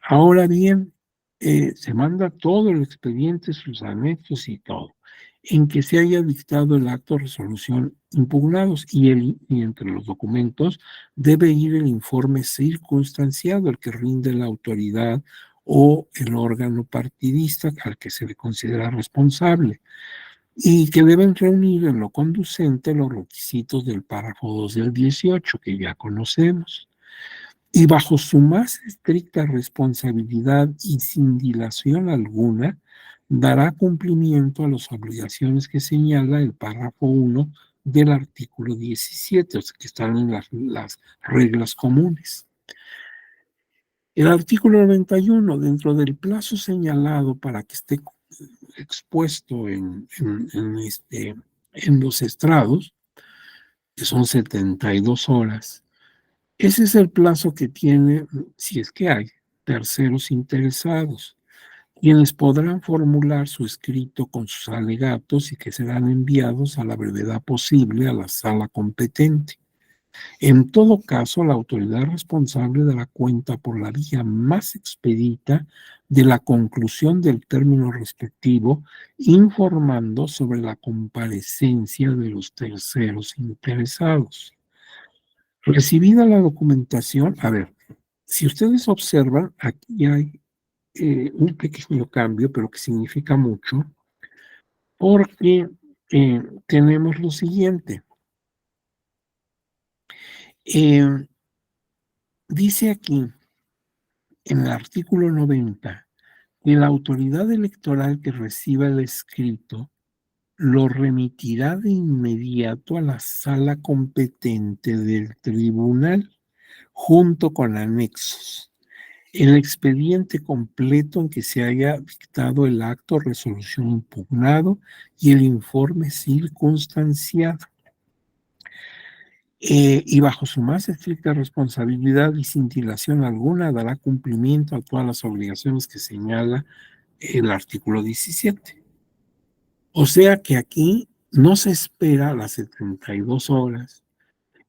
Ahora bien, se manda todo el expediente, sus anexos y todo, en que se haya dictado el acto de resolución impugnados y entre los documentos debe ir el informe circunstanciado, el que rinde la autoridad o el órgano partidista al que se le considera responsable, y que deben reunir en lo conducente los requisitos del párrafo 2 del 18, que ya conocemos. Y bajo su más estricta responsabilidad y sin dilación alguna, dará cumplimiento a las obligaciones que señala el párrafo 1 del artículo 17, o sea, que están en las reglas comunes. El artículo 91, dentro del plazo señalado para que esté expuesto en los estrados, que son 72 horas, ese es el plazo que tiene, si es que hay, terceros interesados, quienes podrán formular su escrito con sus alegatos y que serán enviados a la brevedad posible a la sala competente. En todo caso, la autoridad responsable dará cuenta por la vía más expedita de la conclusión del término respectivo, informando sobre la comparecencia de los terceros interesados. Recibida la documentación, a ver, si ustedes observan, aquí hay un pequeño cambio, pero que significa mucho, porque tenemos lo siguiente. Dice aquí, en el artículo 90, que la autoridad electoral que reciba el escrito lo remitirá de inmediato a la sala competente del tribunal, junto con anexos. El expediente completo en que se haya dictado el acto o resolución impugnado y el informe circunstanciado. Y bajo su más estricta responsabilidad y sin dilación alguna dará cumplimiento a todas las obligaciones que señala el artículo 17. O sea que aquí no se espera las 72 horas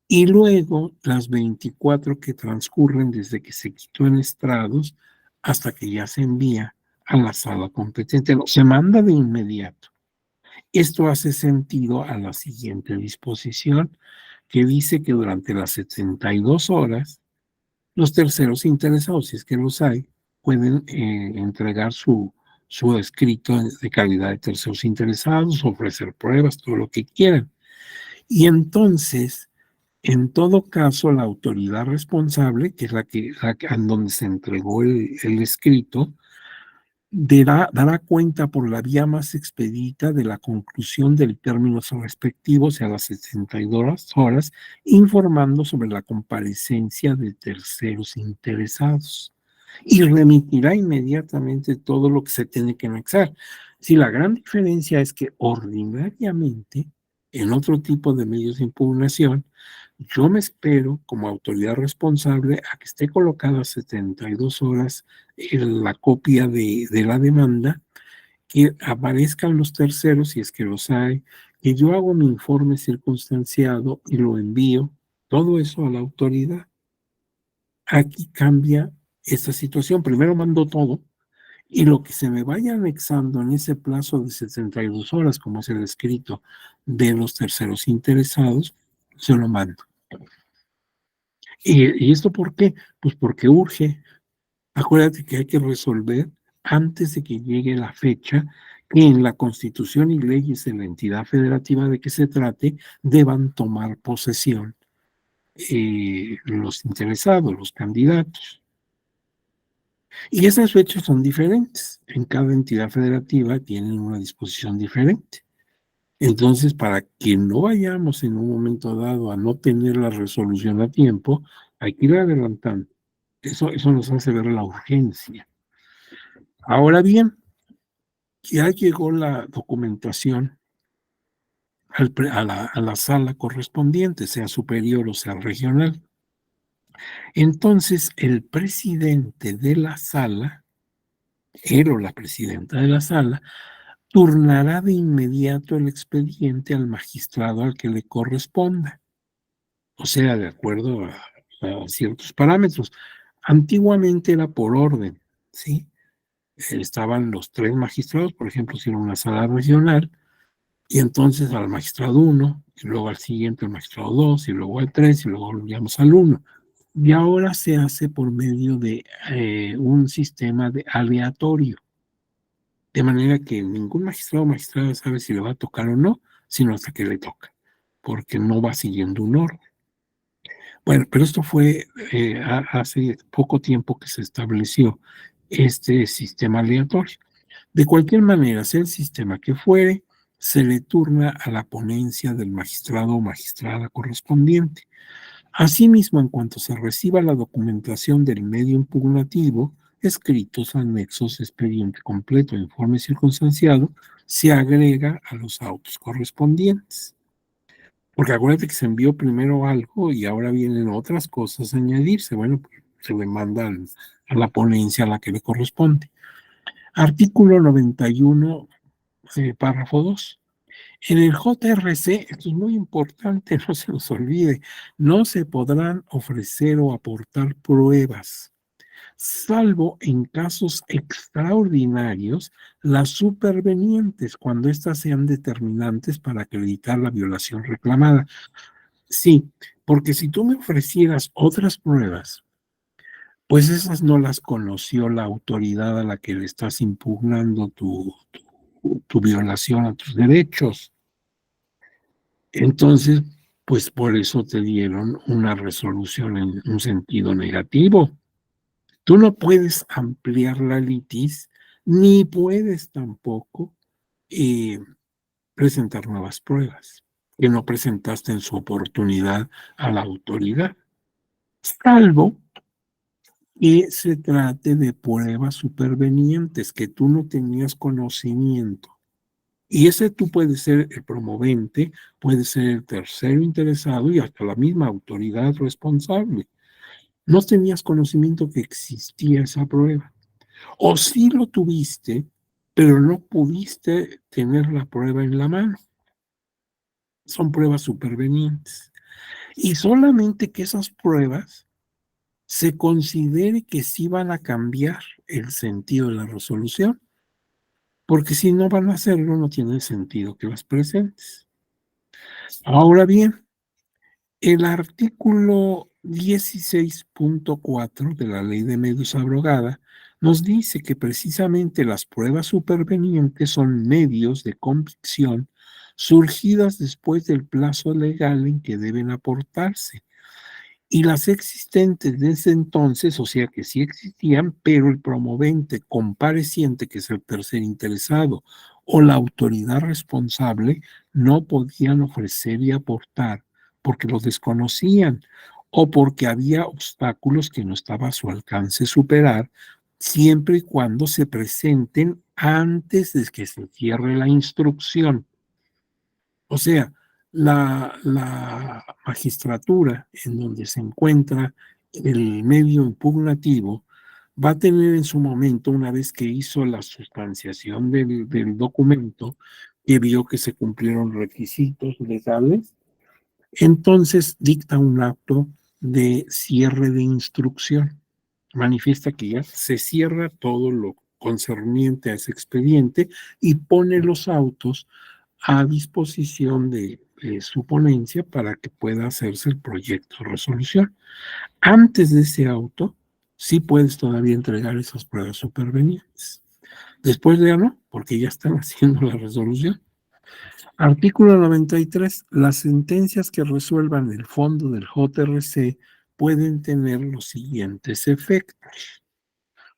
y luego las 24 que transcurren desde que se quitó en estrados hasta que ya se envía a la sala competente. No, se manda de inmediato. Esto hace sentido a la siguiente disposición, que dice que durante las 72 horas, los terceros interesados, si es que los hay, pueden entregar su escrito de calidad de terceros interesados, ofrecer pruebas, todo lo que quieran. Y entonces, en todo caso, la autoridad responsable, que es en donde se entregó el escrito, dará cuenta por la vía más expedita de la conclusión del término respectivo, o sea, las 72 horas, informando sobre la comparecencia de terceros interesados y remitirá inmediatamente todo lo que se tiene que anexar. Si la gran diferencia es que ordinariamente, en otro tipo de medios de impugnación, yo me espero como autoridad responsable a que esté colocada 72 horas en la copia de la demanda, que aparezcan los terceros, si es que los hay, que yo hago mi informe circunstanciado y lo envío, todo eso a la autoridad. Aquí cambia esta situación. Primero mando todo y lo que se me vaya anexando en ese plazo de 72 horas, como es el escrito de los terceros interesados, se lo mando. ¿Y esto por qué? Pues porque urge. Acuérdate que hay que resolver antes de que llegue la fecha que en la Constitución y leyes de la entidad federativa de que se trate deban tomar posesión los interesados, los candidatos. Y esas fechas son diferentes. En cada entidad federativa tienen una disposición diferente. Entonces, para que no vayamos en un momento dado a no tener la resolución a tiempo, hay que ir adelantando. Eso nos hace ver la urgencia. Ahora bien, ya llegó la documentación a la sala correspondiente, sea superior o sea regional. Entonces, el presidente de la sala, él o la presidenta de la sala, turnará de inmediato el expediente al magistrado al que le corresponda, o sea, de acuerdo a ciertos parámetros. Antiguamente era por orden, ¿sí? Estaban los 3 magistrados, por ejemplo, si era una sala regional, y entonces al magistrado 1, y luego al siguiente al magistrado 2, y luego al 3, y luego volvíamos al 1. Y ahora se hace por medio de un sistema aleatorio, de manera que ningún magistrado o magistrada sabe si le va a tocar o no, sino hasta que le toca, porque no va siguiendo un orden. Bueno, pero esto fue hace poco tiempo que se estableció este sistema aleatorio. De cualquier manera, sea el sistema que fuere, se le turna a la ponencia del magistrado o magistrada correspondiente. Asimismo, en cuanto se reciba la documentación del medio impugnativo, escritos, anexos, expediente completo, informe circunstanciado, se agrega a los autos correspondientes. Porque acuérdate que se envió primero algo y ahora vienen otras cosas a añadirse. Bueno, pues se le manda a la ponencia a la que le corresponde. Artículo 91, párrafo 2. En el JRC, esto es muy importante, no se nos olvide, no se podrán ofrecer o aportar pruebas, salvo en casos extraordinarios, las supervenientes, cuando éstas sean determinantes para acreditar la violación reclamada. Sí, porque si tú me ofrecieras otras pruebas, pues esas no las conoció la autoridad a la que le estás impugnando tu violación a tus derechos. Entonces, pues por eso te dieron una resolución en un sentido negativo. Tú no puedes ampliar la litis, ni puedes tampoco eh, presentar nuevas pruebas que no presentaste en su oportunidad a la autoridad, salvo que se trate de pruebas supervenientes que tú no tenías conocimiento. Y ese tú puedes ser el promovente, puede ser el tercero interesado y hasta la misma autoridad responsable. No tenías conocimiento que existía esa prueba. O sí lo tuviste, pero no pudiste tener la prueba en la mano. Son pruebas supervenientes. Y solamente que esas pruebas se considere que sí van a cambiar el sentido de la resolución, porque si no van a hacerlo, no tiene sentido que las presentes. Ahora bien, el artículo 16.4 de la Ley de Medios Abrogada nos dice que precisamente las pruebas supervenientes son medios de convicción surgidas después del plazo legal en que deben aportarse. Y las existentes desde entonces, o sea que sí existían, pero el promovente compareciente, que es el tercer interesado, o la autoridad responsable, no podían ofrecer y aportar porque los desconocían o porque había obstáculos que no estaba a su alcance superar, siempre y cuando se presenten antes de que se cierre la instrucción. O sea, la magistratura en donde se encuentra el medio impugnativo va a tener en su momento, una vez que hizo la sustanciación del documento, que vio que se cumplieron requisitos legales, entonces dicta un acto de cierre de instrucción. Manifiesta que ya se cierra todo lo concerniente a ese expediente y pone los autos a disposición de su ponencia para que pueda hacerse el proyecto de resolución. Antes de ese auto, sí puedes todavía entregar esas pruebas supervenientes. Después ya no, porque ya están haciendo la resolución. Artículo 93. Las sentencias que resuelvan el fondo del JRC pueden tener los siguientes efectos: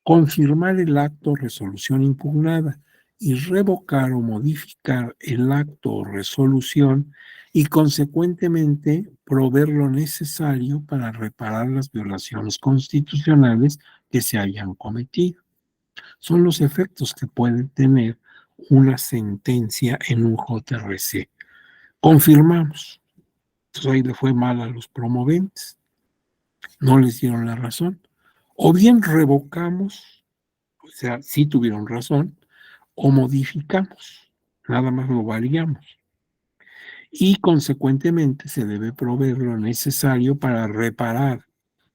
confirmar el acto o resolución impugnada y revocar o modificar el acto o resolución y consecuentemente proveer lo necesario para reparar las violaciones constitucionales que se hayan cometido. Son los efectos que puede tener una sentencia en un JRC. Confirmamos. Entonces ahí le fue mal a los promoventes, no les dieron la razón. O bien revocamos, o sea, sí tuvieron razón, o modificamos, nada más lo variamos. Y consecuentemente se debe proveer lo necesario para reparar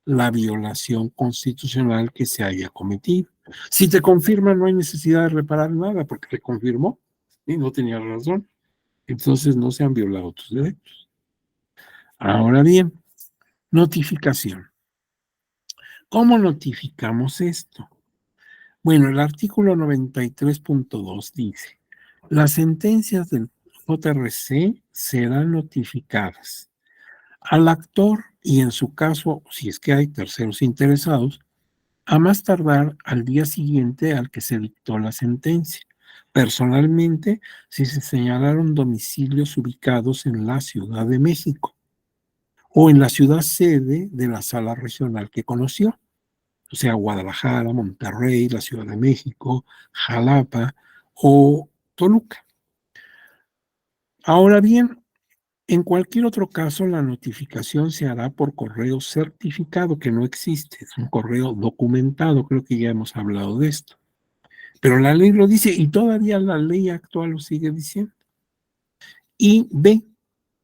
la violación constitucional que se haya cometido. Si te confirma, no hay necesidad de reparar nada porque te confirmó y no tenía razón. Entonces no se han violado tus derechos. Ahora bien, notificación. ¿Cómo notificamos esto? Bueno, el artículo 93.2 dice, las sentencias del JRC serán notificadas al actor y en su caso, si es que hay terceros interesados, a más tardar al día siguiente al que se dictó la sentencia. Personalmente, si se señalaron domicilios ubicados en la Ciudad de México o en la ciudad sede de la sala regional que conoció, o sea, Guadalajara, Monterrey, la Ciudad de México, Jalapa o Toluca. Ahora bien, en cualquier otro caso, la notificación se hará por correo certificado, que no existe, es un correo documentado, creo que ya hemos hablado de esto. Pero la ley lo dice y todavía la ley actual lo sigue diciendo. Y B,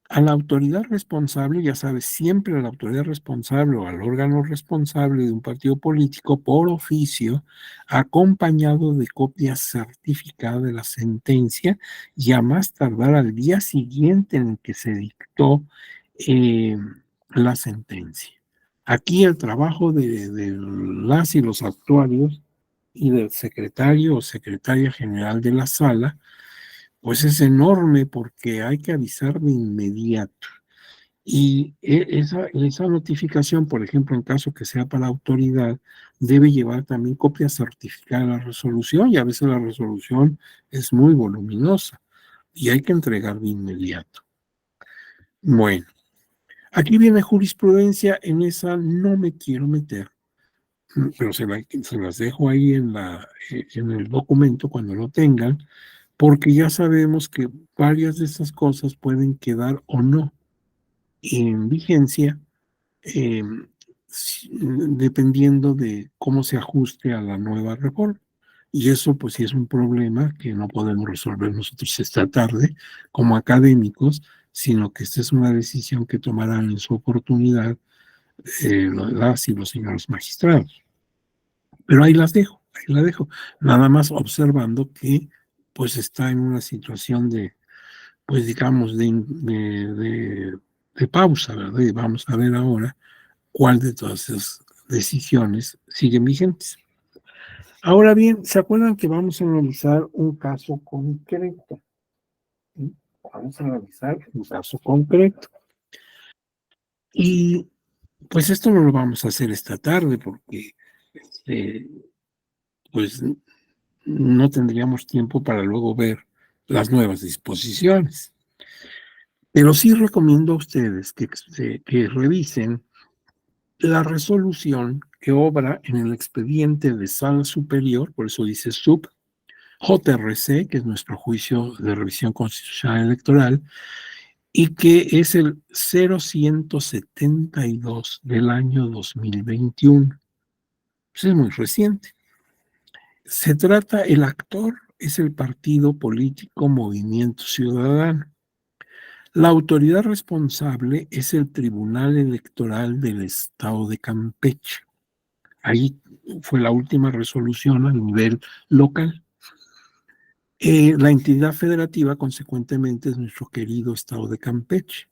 a la autoridad responsable, ya sabes, siempre a la autoridad responsable o al órgano responsable de un partido político por oficio, acompañado de copia certificada de la sentencia y a más tardar al día siguiente en el que se dictó la sentencia. Aquí el trabajo de las y los actuarios y del secretario o secretaria general de la sala, pues es enorme porque hay que avisar de inmediato. Y esa notificación, por ejemplo, en caso que sea para autoridad, debe llevar también copia certificada de la resolución y a veces la resolución es muy voluminosa y hay que entregar de inmediato. Bueno, aquí viene jurisprudencia, en esa no me quiero meter, pero se las dejo ahí en el documento cuando lo tengan, porque ya sabemos que varias de estas cosas pueden quedar o no en vigencia, dependiendo de cómo se ajuste a la nueva reforma. Y eso pues sí es un problema que no podemos resolver nosotros esta tarde como académicos, sino que esta es una decisión que tomarán en su oportunidad las y los señores magistrados. Pero ahí las dejo, ahí la dejo, nada más observando que pues está en una situación de, pues digamos, de pausa, ¿verdad? Y vamos a ver ahora cuál de todas esas decisiones siguen vigentes. Ahora bien, ¿se acuerdan que vamos a analizar un caso concreto? ¿Sí? Vamos a analizar un caso concreto. Y pues esto no lo vamos a hacer esta tarde porque pues no tendríamos tiempo para luego ver las nuevas disposiciones. Pero sí recomiendo a ustedes que revisen la resolución que obra en el expediente de sala superior, por eso dice sub, JRC, que es nuestro juicio de revisión constitucional electoral, y que es el 0172 del año 2021. Pues es muy reciente. Se trata, el actor es el partido político Movimiento Ciudadano. La autoridad responsable es el Tribunal Electoral del Estado de Campeche. Ahí fue la última resolución a nivel local. La entidad federativa, consecuentemente, es nuestro querido Estado de Campeche.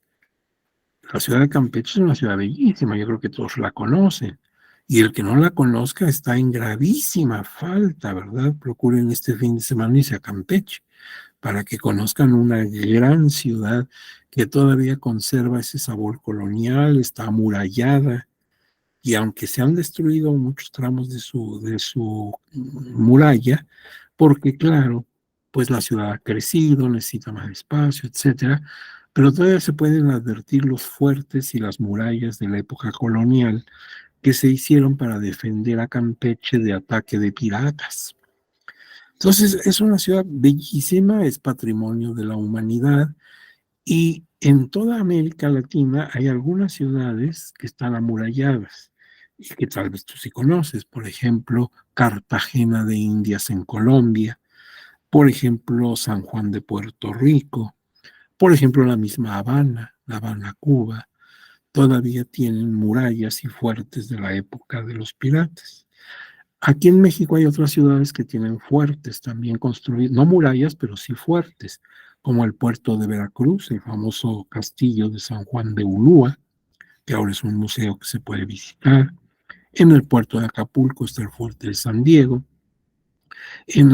La ciudad de Campeche es una ciudad bellísima, yo creo que todos la conocen. Y el que no la conozca está en gravísima falta, ¿verdad? Procuren este fin de semana irse a Campeche para que conozcan una gran ciudad que todavía conserva ese sabor colonial, está amurallada, y aunque se han destruido muchos tramos de su muralla, porque claro, pues la ciudad ha crecido, necesita más espacio, etcétera, pero todavía se pueden advertir los fuertes y las murallas de la época colonial que se hicieron para defender a Campeche de ataque de piratas. Entonces, es una ciudad bellísima, es patrimonio de la humanidad y en toda América Latina hay algunas ciudades que están amuralladas y que tal vez tú sí conoces, por ejemplo, Cartagena de Indias en Colombia, por ejemplo, San Juan de Puerto Rico, por ejemplo, la misma Habana, La Habana, Cuba, todavía tienen murallas y fuertes de la época de los piratas. Aquí en México hay otras ciudades que tienen fuertes también construidos, no murallas, pero sí fuertes, como el puerto de Veracruz, el famoso castillo de San Juan de Ulúa, que ahora es un museo que se puede visitar. En el puerto de Acapulco está el fuerte de San Diego. En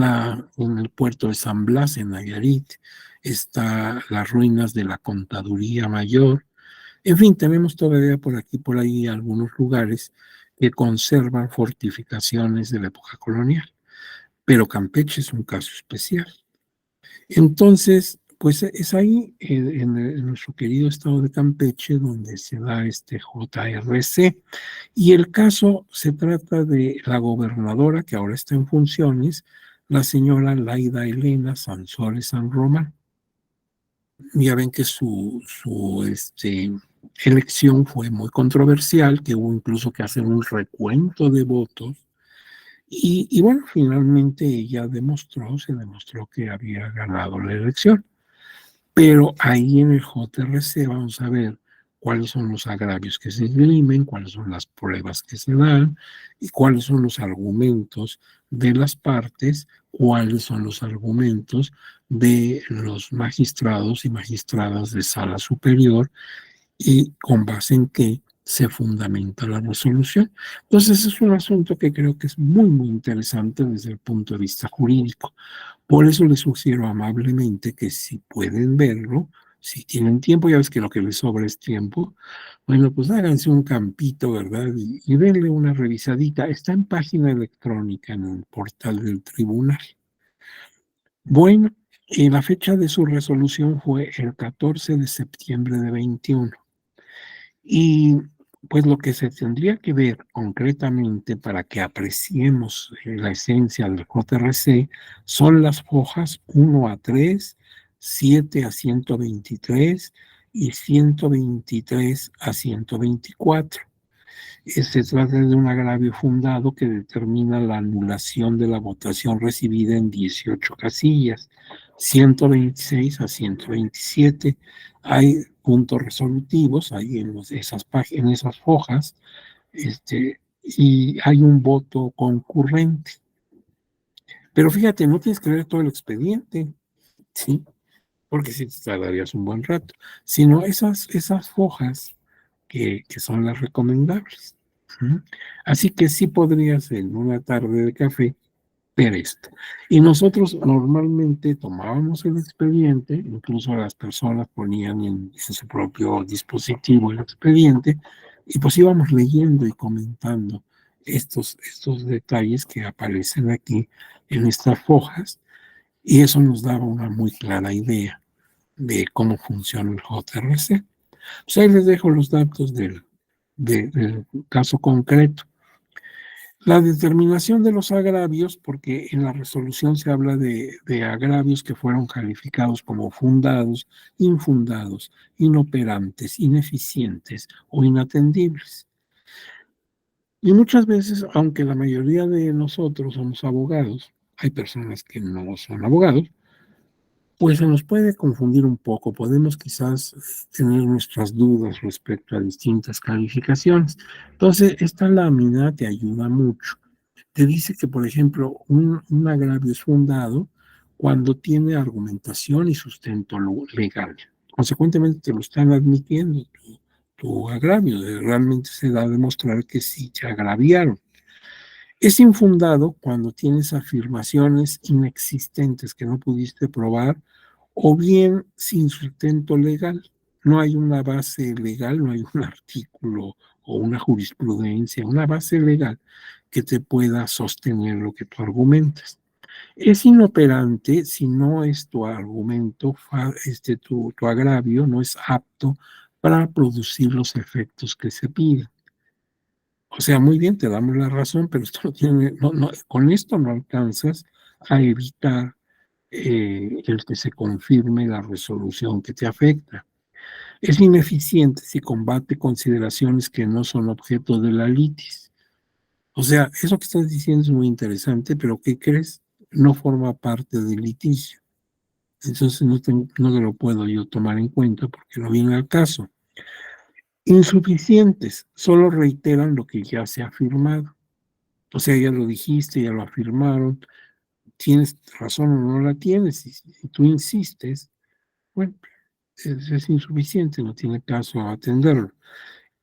el puerto de San Blas, en Nayarit, está las ruinas de la Contaduría Mayor. En fin, tenemos todavía por aquí, por ahí, algunos lugares que conservan fortificaciones de la época colonial, pero Campeche es un caso especial. Entonces, pues es ahí, en nuestro querido estado de Campeche, donde se da este JRC. Y el caso se trata de la gobernadora, que ahora está en funciones, la señora Laida Elena Sansores San Román. Ya ven que su elección fue muy controversial, que hubo incluso que hacer un recuento de votos. Y bueno, finalmente ella se demostró que había ganado la elección. Pero ahí en el JRC vamos a ver cuáles son los agravios que se esgrimen, cuáles son las pruebas que se dan y cuáles son los argumentos de las partes, cuáles son los argumentos de los magistrados y magistradas de sala superior y con base en qué se fundamenta la resolución. Entonces es un asunto que creo que es muy, muy interesante desde el punto de vista jurídico. Por eso les sugiero amablemente que si pueden verlo, si tienen tiempo, ya ves que lo que les sobra es tiempo, bueno, pues háganse un campito, ¿verdad? Y denle una revisadita. Está en página electrónica en el portal del tribunal. Bueno, y la fecha de su resolución fue el 14 de septiembre de 21. Y pues lo que se tendría que ver concretamente para que apreciemos la esencia del JRC son las hojas 1 a 3, 7 a 123 y 123 a 124. Se trata de un agravio fundado que determina la anulación de la votación recibida en 18 casillas, 126 a 127. Hay puntos resolutivos ahí en esas hojas, y hay un voto concurrente. Pero fíjate, no tienes que ver todo el expediente, ¿sí? Porque si te tardarías un buen rato, sino esas hojas que son las recomendables. Así que sí podrías en una tarde de café ver esto. Y nosotros normalmente tomábamos el expediente, incluso las personas ponían en su propio dispositivo el expediente, y pues íbamos leyendo y comentando estos detalles que aparecen aquí en estas hojas, y eso nos daba una muy clara idea de cómo funciona el JRC. Pues ahí les dejo los datos del caso concreto. La determinación de los agravios, porque en la resolución se habla de agravios que fueron calificados como fundados, infundados, inoperantes, ineficientes o inatendibles. Y muchas veces, aunque la mayoría de nosotros somos abogados, hay personas que no son abogados, pues se nos puede confundir un poco, podemos quizás tener nuestras dudas respecto a distintas calificaciones. Entonces, esta lámina te ayuda mucho. Te dice que, por ejemplo, un agravio es fundado cuando tiene argumentación y sustento legal. Consecuentemente, te lo están admitiendo tu agravio. Realmente se da a demostrar que sí te agraviaron. Es infundado cuando tienes afirmaciones inexistentes que no pudiste probar o bien sin sustento legal. No hay una base legal, no hay un artículo o una jurisprudencia, una base legal que te pueda sostener lo que tú argumentas. Es inoperante si no es tu argumento, tu agravio no es apto para producir los efectos que se piden. O sea, muy bien, te damos la razón, pero esto con esto no alcanzas a evitar el que se confirme la resolución que te afecta. Es ineficiente si combate consideraciones que no son objeto de la litis. O sea, eso que estás diciendo es muy interesante, pero ¿qué crees? No forma parte del litigio. Entonces no te lo puedo yo tomar en cuenta porque no viene al caso. Insuficientes, solo reiteran lo que ya se ha afirmado. O sea, ya lo dijiste, ya lo afirmaron, tienes razón o no la tienes, y si tú insistes, bueno, es insuficiente, no tiene caso atenderlo.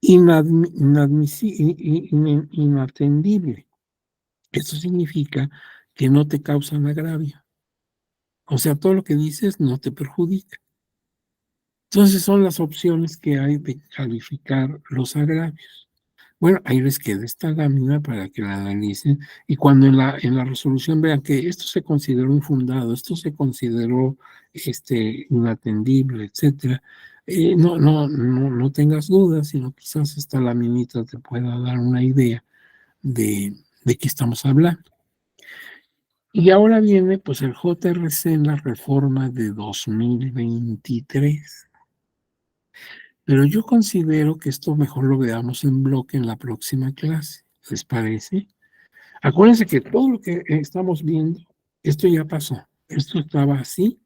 Inatendible. Eso significa que no te causan agravio. O sea, todo lo que dices no te perjudica. Entonces son las opciones que hay de calificar los agravios. Bueno, ahí les queda esta lámina para que la analicen y cuando en la resolución vean que esto se consideró infundado, esto se consideró inatendible, etcétera, no tengas dudas, sino quizás esta laminita te pueda dar una idea de qué estamos hablando. Y ahora viene pues el JRC en la reforma de 2023. Pero yo considero que esto mejor lo veamos en bloque en la próxima clase. ¿Les parece? Acuérdense que todo lo que estamos viendo, esto ya pasó. Esto estaba así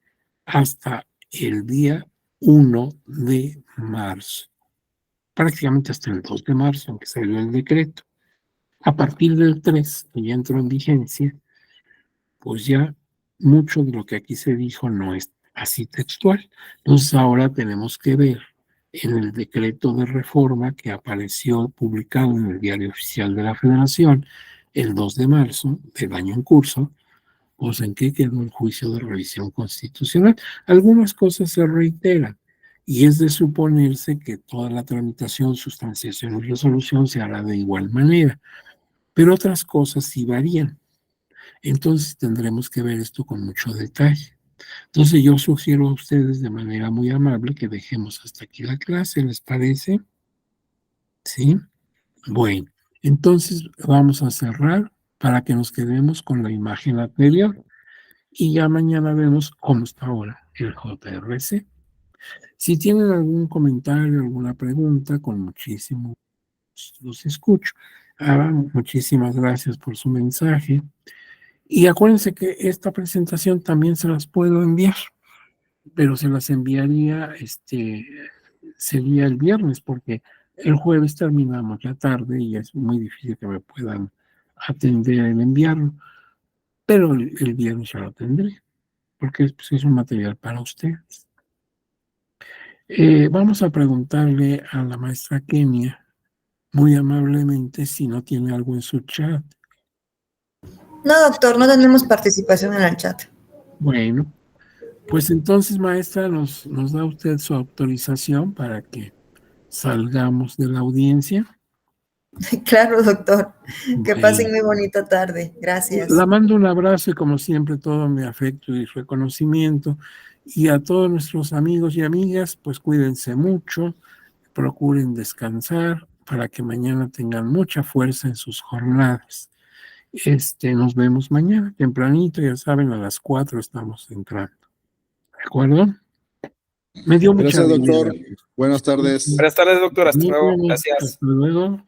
hasta el día 1 de marzo. Prácticamente hasta el 2 de marzo, aunque salió el decreto. A partir del 3, que ya entró en vigencia, pues ya mucho de lo que aquí se dijo no es así textual. Entonces ahora tenemos que ver en el decreto de reforma que apareció publicado en el Diario Oficial de la Federación el 2 de marzo del año en curso, pues en qué quedó el juicio de revisión constitucional. Algunas cosas se reiteran y es de suponerse que toda la tramitación, sustanciación y resolución se hará de igual manera, pero otras cosas sí varían. Entonces tendremos que ver esto con mucho detalle. Entonces yo sugiero a ustedes de manera muy amable que dejemos hasta aquí la clase, ¿les parece? ¿Sí? Bueno, entonces vamos a cerrar para que nos quedemos con la imagen anterior y ya mañana vemos cómo está ahora el JRC. Si tienen algún comentario, alguna pregunta, con muchísimo gusto los escucho. Muchísimas gracias por su mensaje. Y acuérdense que esta presentación también se las puedo enviar, pero se las enviaría, sería el viernes, porque el jueves terminamos la tarde y es muy difícil que me puedan atender el enviarlo, pero el viernes ya lo tendré, porque pues, es un material para ustedes. Vamos a preguntarle a la maestra Kenia, muy amablemente, si no tiene algo en su chat. No, doctor, no tenemos participación en el chat. Bueno, pues entonces, maestra, nos da usted su autorización para que salgamos de la audiencia. Claro, doctor. Que Bueno, pasen muy bonita tarde. Gracias. la mando un abrazo y como siempre todo mi afecto y reconocimiento. Y a todos nuestros amigos y amigas, pues cuídense mucho, procuren descansar para que mañana tengan mucha fuerza en sus jornadas. Nos vemos mañana tempranito, ya saben, a las 4 estamos entrando. ¿De acuerdo? Me dio mucha Gracias, doctor. alegría. Buenas tardes. Buenas tardes, doctor. Hasta luego. Gracias. Hasta luego.